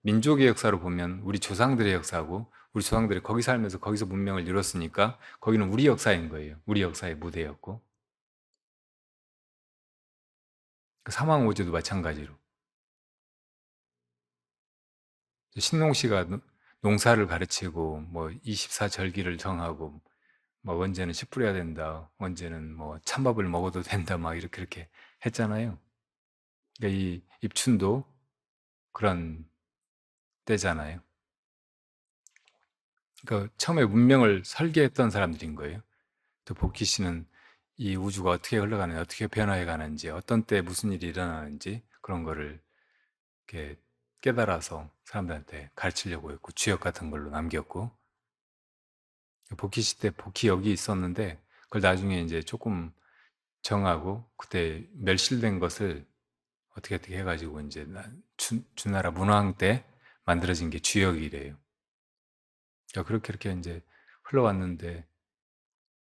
A: 민족의 역사로 보면 우리 조상들의 역사고 우리 조상들이 거기 살면서 거기서 문명을 이뤘으니까 거기는 우리 역사인 거예요. 우리 역사의 무대였고 그 사망오제도 마찬가지로 신농 씨가 농사를 가르치고 뭐 24절기를 정하고 뭐 언제는 씨 뿌려야 된다, 언제는 뭐 찬밥을 먹어도 된다, 막 이렇게 했잖아요. 그러니까 이 입춘도 그런 때잖아요. 그러니까 처음에 문명을 설계했던 사람들인 거예요. 또 복희 씨는 이 우주가 어떻게 흘러가는지, 어떻게 변화해 가는지, 어떤 때 무슨 일이 일어나는지 그런 거를 이렇게 깨달아서 사람들한테 가르치려고 했고 주역 같은 걸로 남겼고 복희 씨 때 복희 여기 있었는데 그걸 나중에 이제 조금 정하고 그때 멸실된 것을 어떻게 해가지고 이제 주나라 문왕 때 만들어진 게 주역이래요. 그러니까 그렇게 이제 흘러왔는데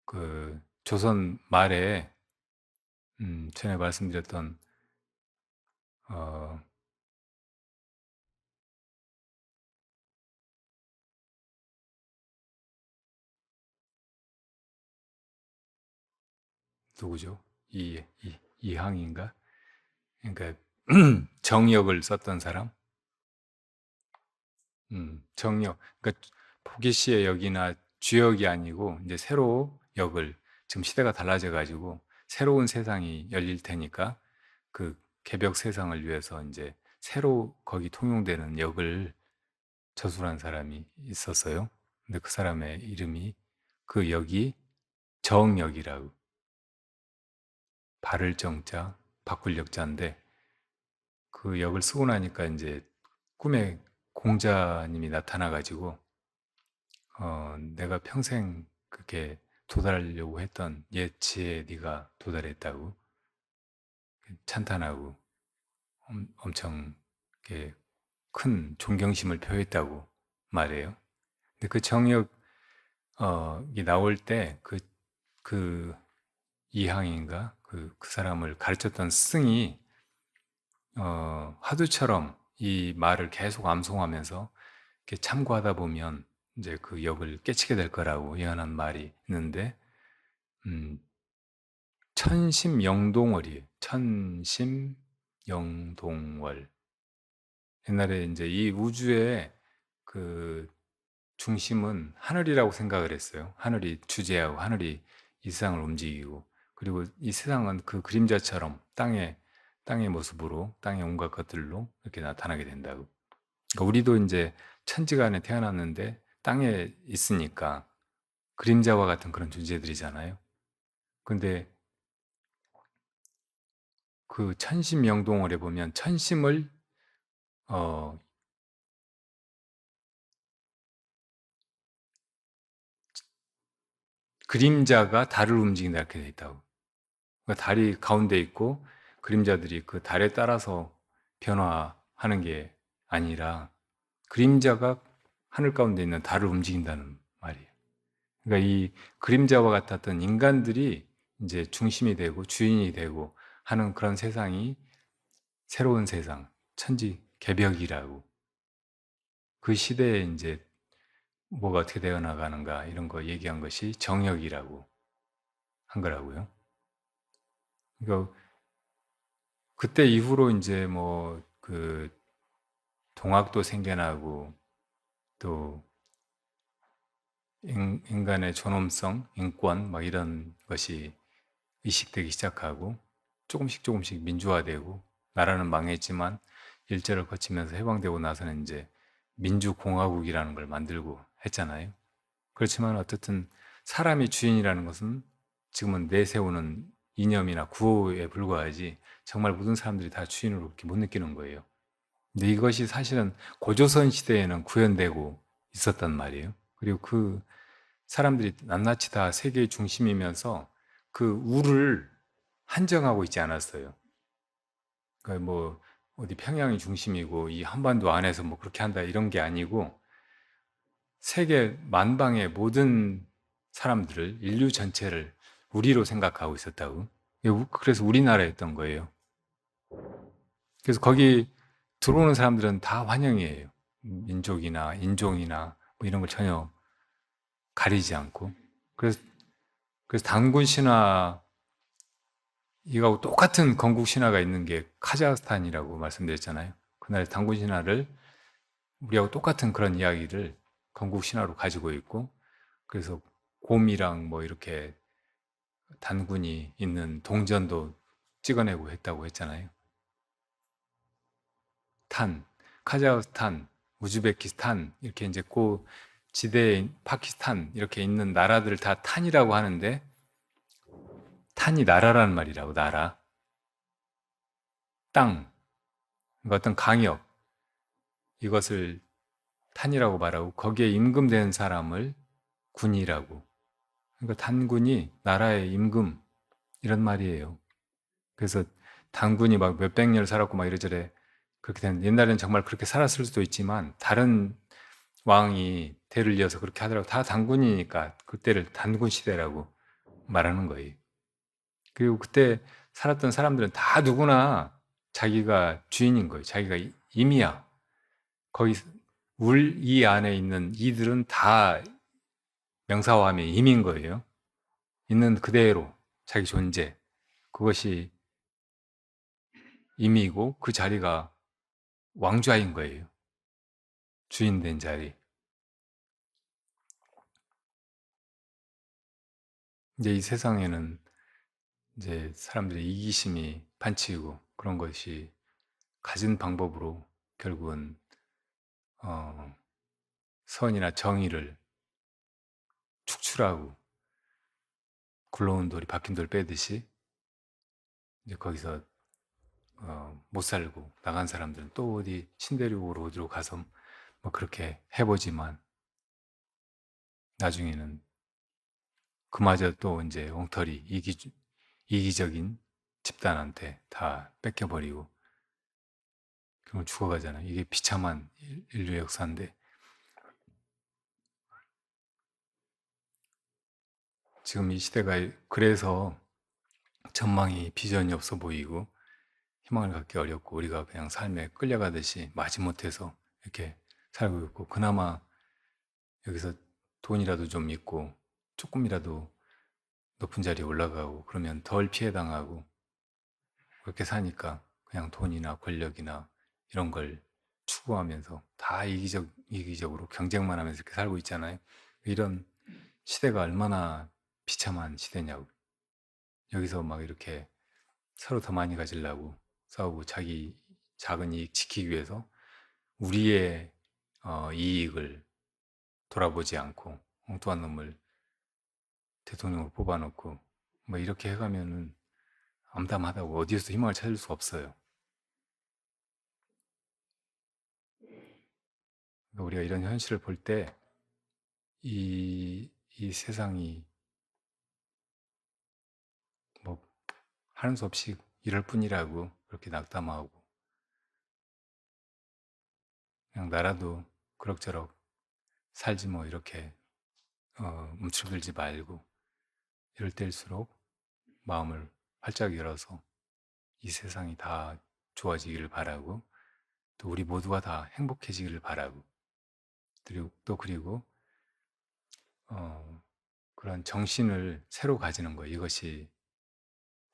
A: 그 조선 말에 전에 말씀드렸던 어 누구죠? 이항인가? 그러니까 정역을 썼던 사람, 정역. 그러니까 포기 씨의 역이나 주역이 아니고 이제 새로 역을 지금 시대가 달라져 가지고 새로운 세상이 열릴 테니까 그 개벽 세상을 위해서 이제 새로 거기 통용되는 역을 저술한 사람이 있었어요. 근데 그 사람의 이름이 그 역이 정역이라고 바를 정자 바꿀 역자인데 그 역을 쓰고 나니까 이제 꿈에 공자님이 나타나 가지고 내가 평생 그렇게 도달하려고 했던 옛 지혜에 네가 도달했다고 찬탄하고 엄청 이렇게 큰 존경심을 표했다고 말해요. 근데 그 정역 이 나올 때 그 이항인가 그 사람을 가르쳤던 스승이 화두처럼 이 말을 계속 암송하면서 이렇게 참고하다 보면 이제 그 역을 깨치게 될 거라고 예언한 말이 있는데 음, 천심영동월이에요. 천심영동월. 옛날에 이제 이 우주의 그 중심은 하늘이라고 생각을 했어요. 하늘이 주재하고 하늘이 이 세상을 움직이고 그리고 이 세상은 그 그림자처럼 땅의 모습으로 땅의 온갖 것들로 이렇게 나타나게 된다고. 그러니까 우리도 이제 천지간에 태어났는데 땅에 있으니까 그림자와 같은 그런 존재들이잖아요. 근데 그 천심명동월에 보면 천심을 어, 그림자가 달을 움직인다 이렇게 돼 있다고. 그러니까 달이 가운데 있고 그림자들이 그 달에 따라서 변화하는 게 아니라 그림자가 하늘 가운데 있는 달을 움직인다는 말이에요. 그러니까 이 그림자와 같았던 인간들이 이제 중심이 되고 주인이 되고 하는 그런 세상이 새로운 세상, 천지 개벽이라고 그 시대에 이제 뭐가 어떻게 되어 나가는가 이런 거 얘기한 것이 정역이라고 한 거라고요. 그러니까 그때 이후로 이제 뭐 그 동학도 생겨나고 또 인간의 존엄성, 인권 막 이런 것이 의식되기 시작하고 조금씩 민주화되고 나라는 망했지만 일제를 거치면서 해방되고 나서는 이제 민주공화국이라는 걸 만들고 했잖아요. 그렇지만 어쨌든 사람이 주인이라는 것은 지금은 내세우는 이념이나 구호에 불과하지 정말 모든 사람들이 다 주인으로 그렇게 못 느끼는 거예요. 근데 이것이 사실은 고조선 시대에는 구현되고 있었단 말이에요. 그리고 그 사람들이 낱낱이 다 세계의 중심이면서 그 우를 한정하고 있지 않았어요. 그러니까 뭐 어디 평양이 중심이고 이 한반도 안에서 뭐 그렇게 한다 이런 게 아니고 세계 만방의 모든 사람들을 인류 전체를 우리로 생각하고 있었다고. 그래서 우리나라였던 거예요. 그래서 거기 들어오는 사람들은 다 환영이에요. 민족이나 인종이나 뭐 이런 걸 전혀 가리지 않고. 그래서, 그래서 단군 신화, 이거하고 똑같은 건국 신화가 있는 게 카자흐스탄이라고 말씀드렸잖아요. 그날의 단군 신화를 우리하고 똑같은 그런 이야기를 건국 신화로 가지고 있고, 그래서 곰이랑 뭐 이렇게 단군이 있는 동전도 찍어내고 했다고 했잖아요. 탄, 카자흐스탄, 우즈베키스탄 이렇게 이제 그 지대에 파키스탄 이렇게 있는 나라들을 다 탄이라고 하는데, 탄이 나라라는 말이라고. 나라, 땅, 그러니까 어떤 강역, 이것을 탄이라고 말하고 거기에 임금된 사람을 군이라고. 그러니까 단군이 나라의 임금 이런 말이에요. 그래서 단군이 막 몇백 년 살았고 막 이래저래 그렇게 된, 옛날에는 정말 그렇게 살았을 수도 있지만 다른 왕이 대를 이어서 그렇게 하더라고. 다 단군이니까 그때를 단군 시대라고 말하는 거예요. 그리고 그때 살았던 사람들은 다 누구나 자기가 주인인 거예요. 자기가 임이야. 거기 이 안에 있는 이들은 다 명사화하면 임인 거예요. 있는 그대로 자기 존재, 그것이 임이고 그 자리가 왕좌인 거예요. 주인 된 자리. 이제 이 세상에는 이제 사람들의 이기심이 판치고 그런 것이 가진 방법으로 결국은 선이나 정의를 축출하고 굴러온 돌이 박힌 돌 빼듯이 이제 거기서 못 살고 나간 사람들은 또 어디 신대륙으로 어디로 가서 뭐 그렇게 해보지만 나중에는 그마저 또 이제 엉터리 이기적인 집단한테 다 뺏겨버리고 결국 죽어가잖아요. 이게 비참한 인류의 역사인데 지금 이 시대가 그래서 전망이 비전이 없어 보이고 희망을 갖기 어렵고 우리가 그냥 삶에 끌려가듯이 마지못해서 이렇게 살고 있고 그나마 여기서 돈이라도 좀 있고 조금이라도 높은 자리에 올라가고 그러면 덜 피해 당하고 그렇게 사니까 그냥 돈이나 권력이나 이런 걸 추구하면서 다 이기적으로 경쟁만 하면서 이렇게 살고 있잖아요. 이런 시대가 얼마나 비참한 시대냐고. 여기서 막 이렇게 서로 더 많이 가지려고 싸우고 자기 작은 이익 지키기 위해서 우리의 이익을 돌아보지 않고 엉뚱한 놈을 대통령으로 뽑아놓고 뭐 이렇게 해가면은 암담하다고 어디에서 희망을 찾을 수 없어요. 그러니까 우리가 이런 현실을 볼 때 이 세상이 뭐 하는 수 없이 이럴 뿐이라고 그렇게 낙담하고 그냥 나라도 그럭저럭 살지 뭐 이렇게 움츠러들지 말고 이럴 때일수록 마음을 활짝 열어서 이 세상이 다 좋아지기를 바라고 또 우리 모두가 다 행복해지기를 바라고 그리고 그런 정신을 새로 가지는 거 이것이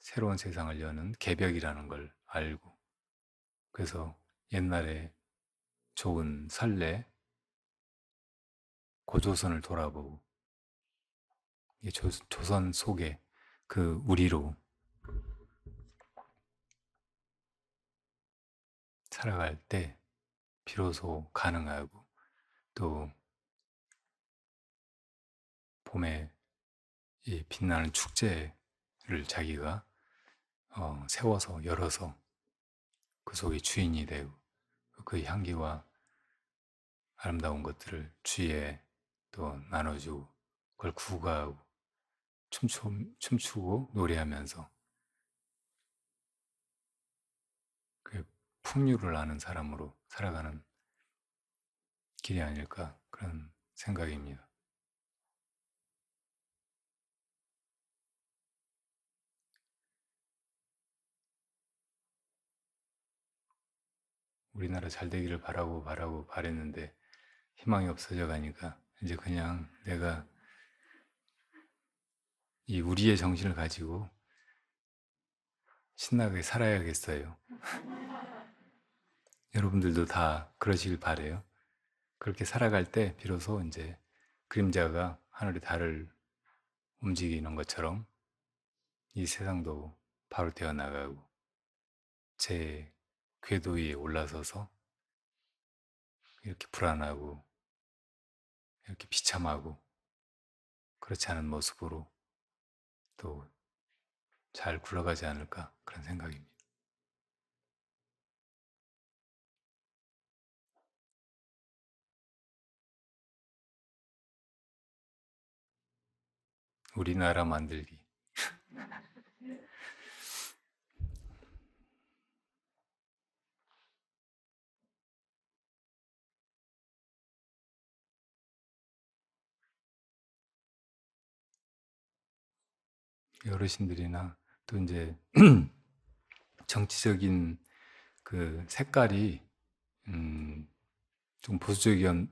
A: 새로운 세상을 여는 개벽이라는 걸 알고 그래서 옛날에 좋은 선례 고조선을 돌아보고 이 조선 속에 그 우리로 살아갈 때 비로소 가능하고 또 봄에 이 빛나는 축제를 자기가 세워서 열어서 그 속에 주인이 되고 그 향기와 아름다운 것들을 주위에 또 나눠주고 그걸 구가하고 춤추고 노래하면서 그 풍류를 아는 사람으로 살아가는 길이 아닐까 그런 생각입니다. 우리나라 잘 되기를 바라고 바라고 바랬는데 희망이 없어져 가니까 이제 그냥 내가 이 우리의 정신을 가지고 신나게 살아야겠어요. 여러분들도 다 그러시길 바래요. 그렇게 살아갈 때 비로소 이제 그림자가 하늘의 달을 움직이는 것처럼 이 세상도 바로 되어 나가고 제 궤도 위에 올라서서 이렇게 불안하고 이렇게 비참하고 그렇지 않은 모습으로 또 잘 굴러가지 않을까 그런 생각입니다. 우리나라 만들기. 어르신들이나 또 이제 정치적인 그 색깔이 음, 좀 보수적인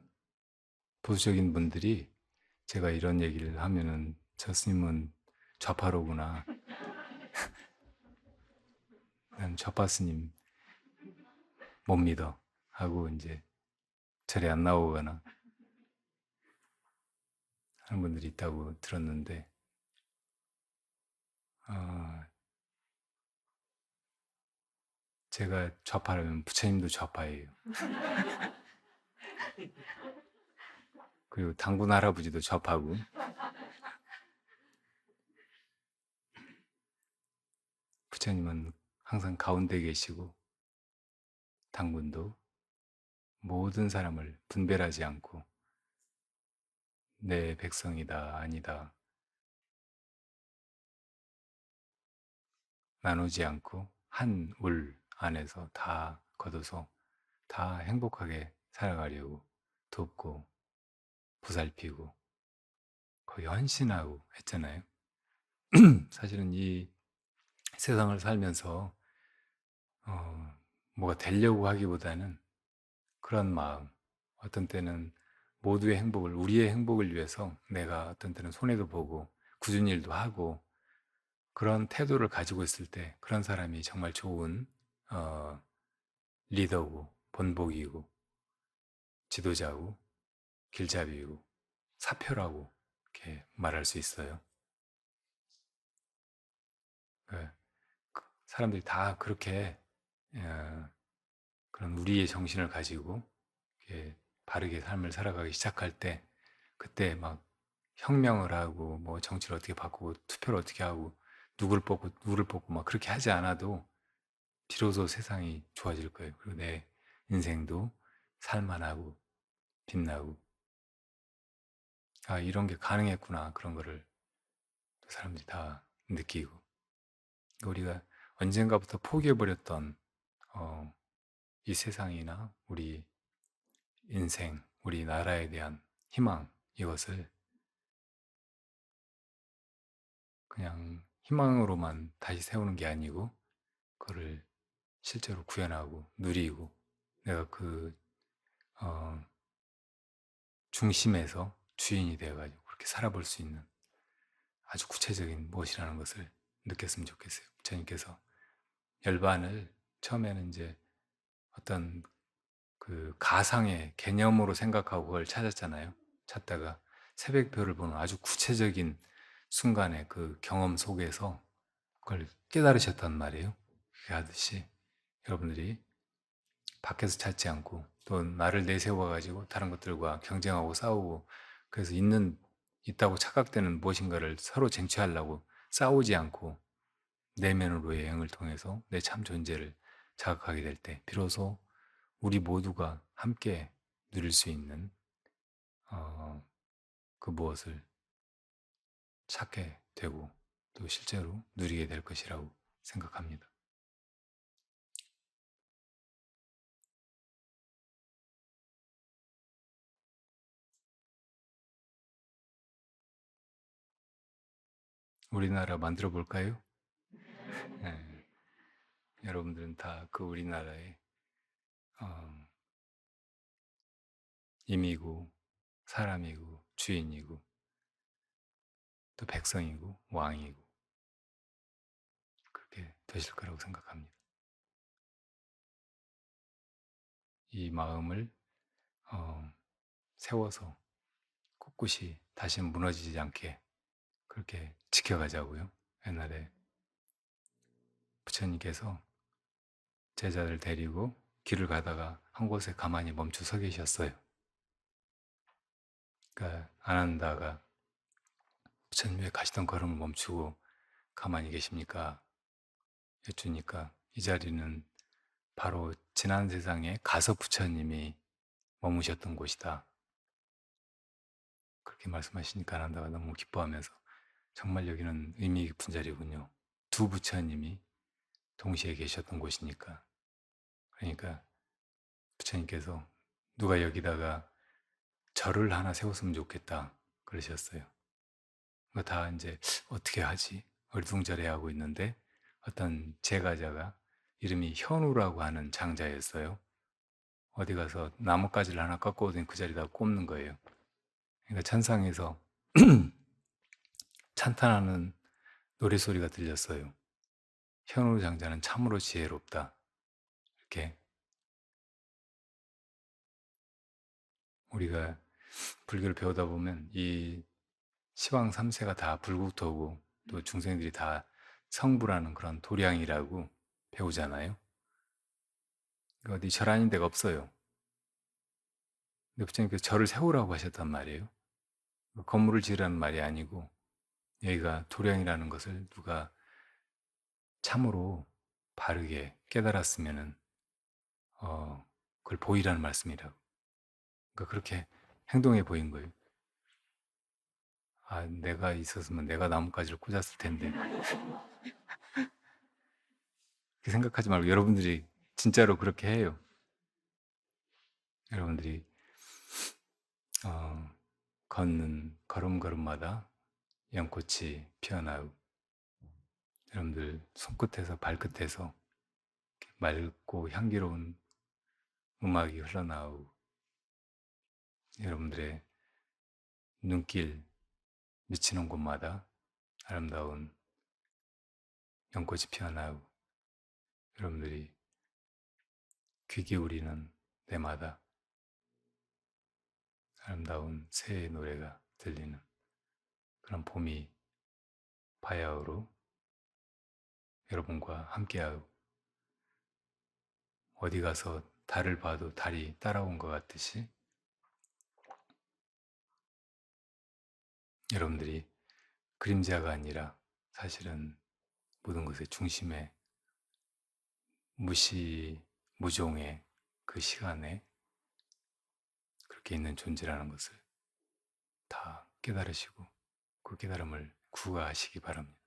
A: 분들이 제가 이런 얘기를 하면은 저 스님은 좌파로구나. 난 좌파 스님 못 믿어. 하고 이제 절에 안 나오거나 하는 분들이 있다고 들었는데, 어, 제가 좌파라면 부처님도 좌파예요. 그리고 당군 할아버지도 좌파고, 부처님은 항상 가운데 계시고, 당군도 모든 사람을 분별하지 않고, 내 백성이다, 아니다, 나누지 않고, 한 울 안에서 다 걷어서 다 행복하게 살아가려고 돕고, 보살피고, 거의 헌신하고 했잖아요. 사실은 이 세상을 살면서 뭐가 되려고 하기보다는 그런 마음, 어떤 때는 모두의 행복을, 우리의 행복을 위해서 내가 어떤 때는 손해도 보고 굳은 일도 하고 그런 태도를 가지고 있을 때 그런 사람이 정말 좋은 어, 리더고 본보기고 지도자고 길잡이고 사표라고 이렇게 말할 수 있어요. 그 사람들이 다 그렇게 어, 그런 우리의 정신을 가지고 이렇게 바르게 삶을 살아가기 시작할 때 그때 막 혁명을 하고 뭐 정치를 어떻게 바꾸고 투표를 어떻게 하고 누구를 뽑고 막 그렇게 하지 않아도 비로소 세상이 좋아질 거예요. 그리고 내 인생도 살만하고 빛나고 아 이런 게 가능했구나 그런 거를 또 사람들이 다 느끼고 우리가 언젠가부터 포기해버렸던 이 세상이나 우리 인생, 우리 나라에 대한 희망 이것을 그냥 희망으로만 다시 세우는 게 아니고 그거를 실제로 구현하고 누리고 내가 그 어, 중심에서 주인이 되어가지고 그렇게 살아볼 수 있는 아주 구체적인 무엇이라는 것을 느꼈으면 좋겠어요. 부처님께서 열반을 처음에는 이제 어떤 그 가상의 개념으로 생각하고 그걸 찾았잖아요. 찾다가 새벽별을 보는 아주 구체적인 순간의 그 경험 속에서 그걸 깨달으셨단 말이에요. 그 하듯이 여러분들이 밖에서 찾지 않고 또 나를 내세워 가지고 다른 것들과 경쟁하고 싸우고 그래서 있다고 착각되는 무엇인가를 서로 쟁취하려고 싸우지 않고 내면으로의 여행을 통해서 내 참 존재를 자각하게 될 때 비로소 우리 모두가 함께 누릴 수 있는 어, 그 무엇을 찾게 되고 또 실제로 누리게 될 것이라고 생각합니다. 우리나라 만들어 볼까요? 네. 여러분들은 다 그 우리나라의 어, 임이고 사람이고 주인이고 또 백성이고 왕이고 그렇게 되실 거라고 생각합니다. 이 마음을 어, 세워서 꿋꿋이 다시는 무너지지 않게 그렇게 지켜가자고요. 옛날에 부처님께서 제자들 데리고 길을 가다가 한 곳에 가만히 멈춰 서 계셨어요. 그러니까 아난다가 부처님 왜 가시던 걸음을 멈추고 가만히 계십니까? 여쭈니까 이 자리는 바로 지난 세상에 가서 부처님이 머무셨던 곳이다. 그렇게 말씀하시니까 아난다가 너무 기뻐하면서 정말 여기는 의미 깊은 자리군요. 두 부처님이 동시에 계셨던 곳이니까. 그러니까 부처님께서 누가 여기다가 절을 하나 세웠으면 좋겠다 그러셨어요. 다 이제 어떻게 하지? 얼둥절해하고 있는데 어떤 제가자가 이름이 현우라고 하는 장자였어요. 어디 가서 나뭇가지를 하나 꺾어 오더니 그 자리에다 꼽는 거예요. 그러니까 천상에서 찬탄하는 노래소리가 들렸어요. 현우 장자는 참으로 지혜롭다. 이렇게 우리가 불교를 배우다 보면 이 시황 3세가 다 불국토고 또 중생들이 다 성부라는 그런 도량이라고 배우잖아요. 어디 절 아닌 데가 없어요. 근데 부처님께서 절을 세우라고 하셨단 말이에요. 건물을 지으라는 말이 아니고 여기가 도량이라는 것을 누가 참으로 바르게 깨달았으면은 그걸 보이라는 말씀이라고. 그러니까 그렇게 행동해 보인 거예요. 아, 내가 있었으면 내가 나뭇가지를 꽂았을 텐데. 그렇게 생각하지 말고 여러분들이 진짜로 그렇게 해요. 여러분들이 어, 걷는 걸음걸음마다 연꽃이 피어나고 여러분들 손끝에서 발끝에서 맑고 향기로운 음악이 흘러나오고 여러분들의 눈길 미치는 곳마다 아름다운 연꽃이 피어나고 여러분들이 귀 기울이는 데마다 아름다운 새의 노래가 들리는 그런 봄이 바야흐로 여러분과 함께하고 어디 가서 달을 봐도 달이 따라온 것 같듯이 여러분들이 그림자가 아니라 사실은 모든 것의 중심에 무종의 그 시간에 그렇게 있는 존재라는 것을 다 깨달으시고 그 깨달음을 구가하시기 바랍니다.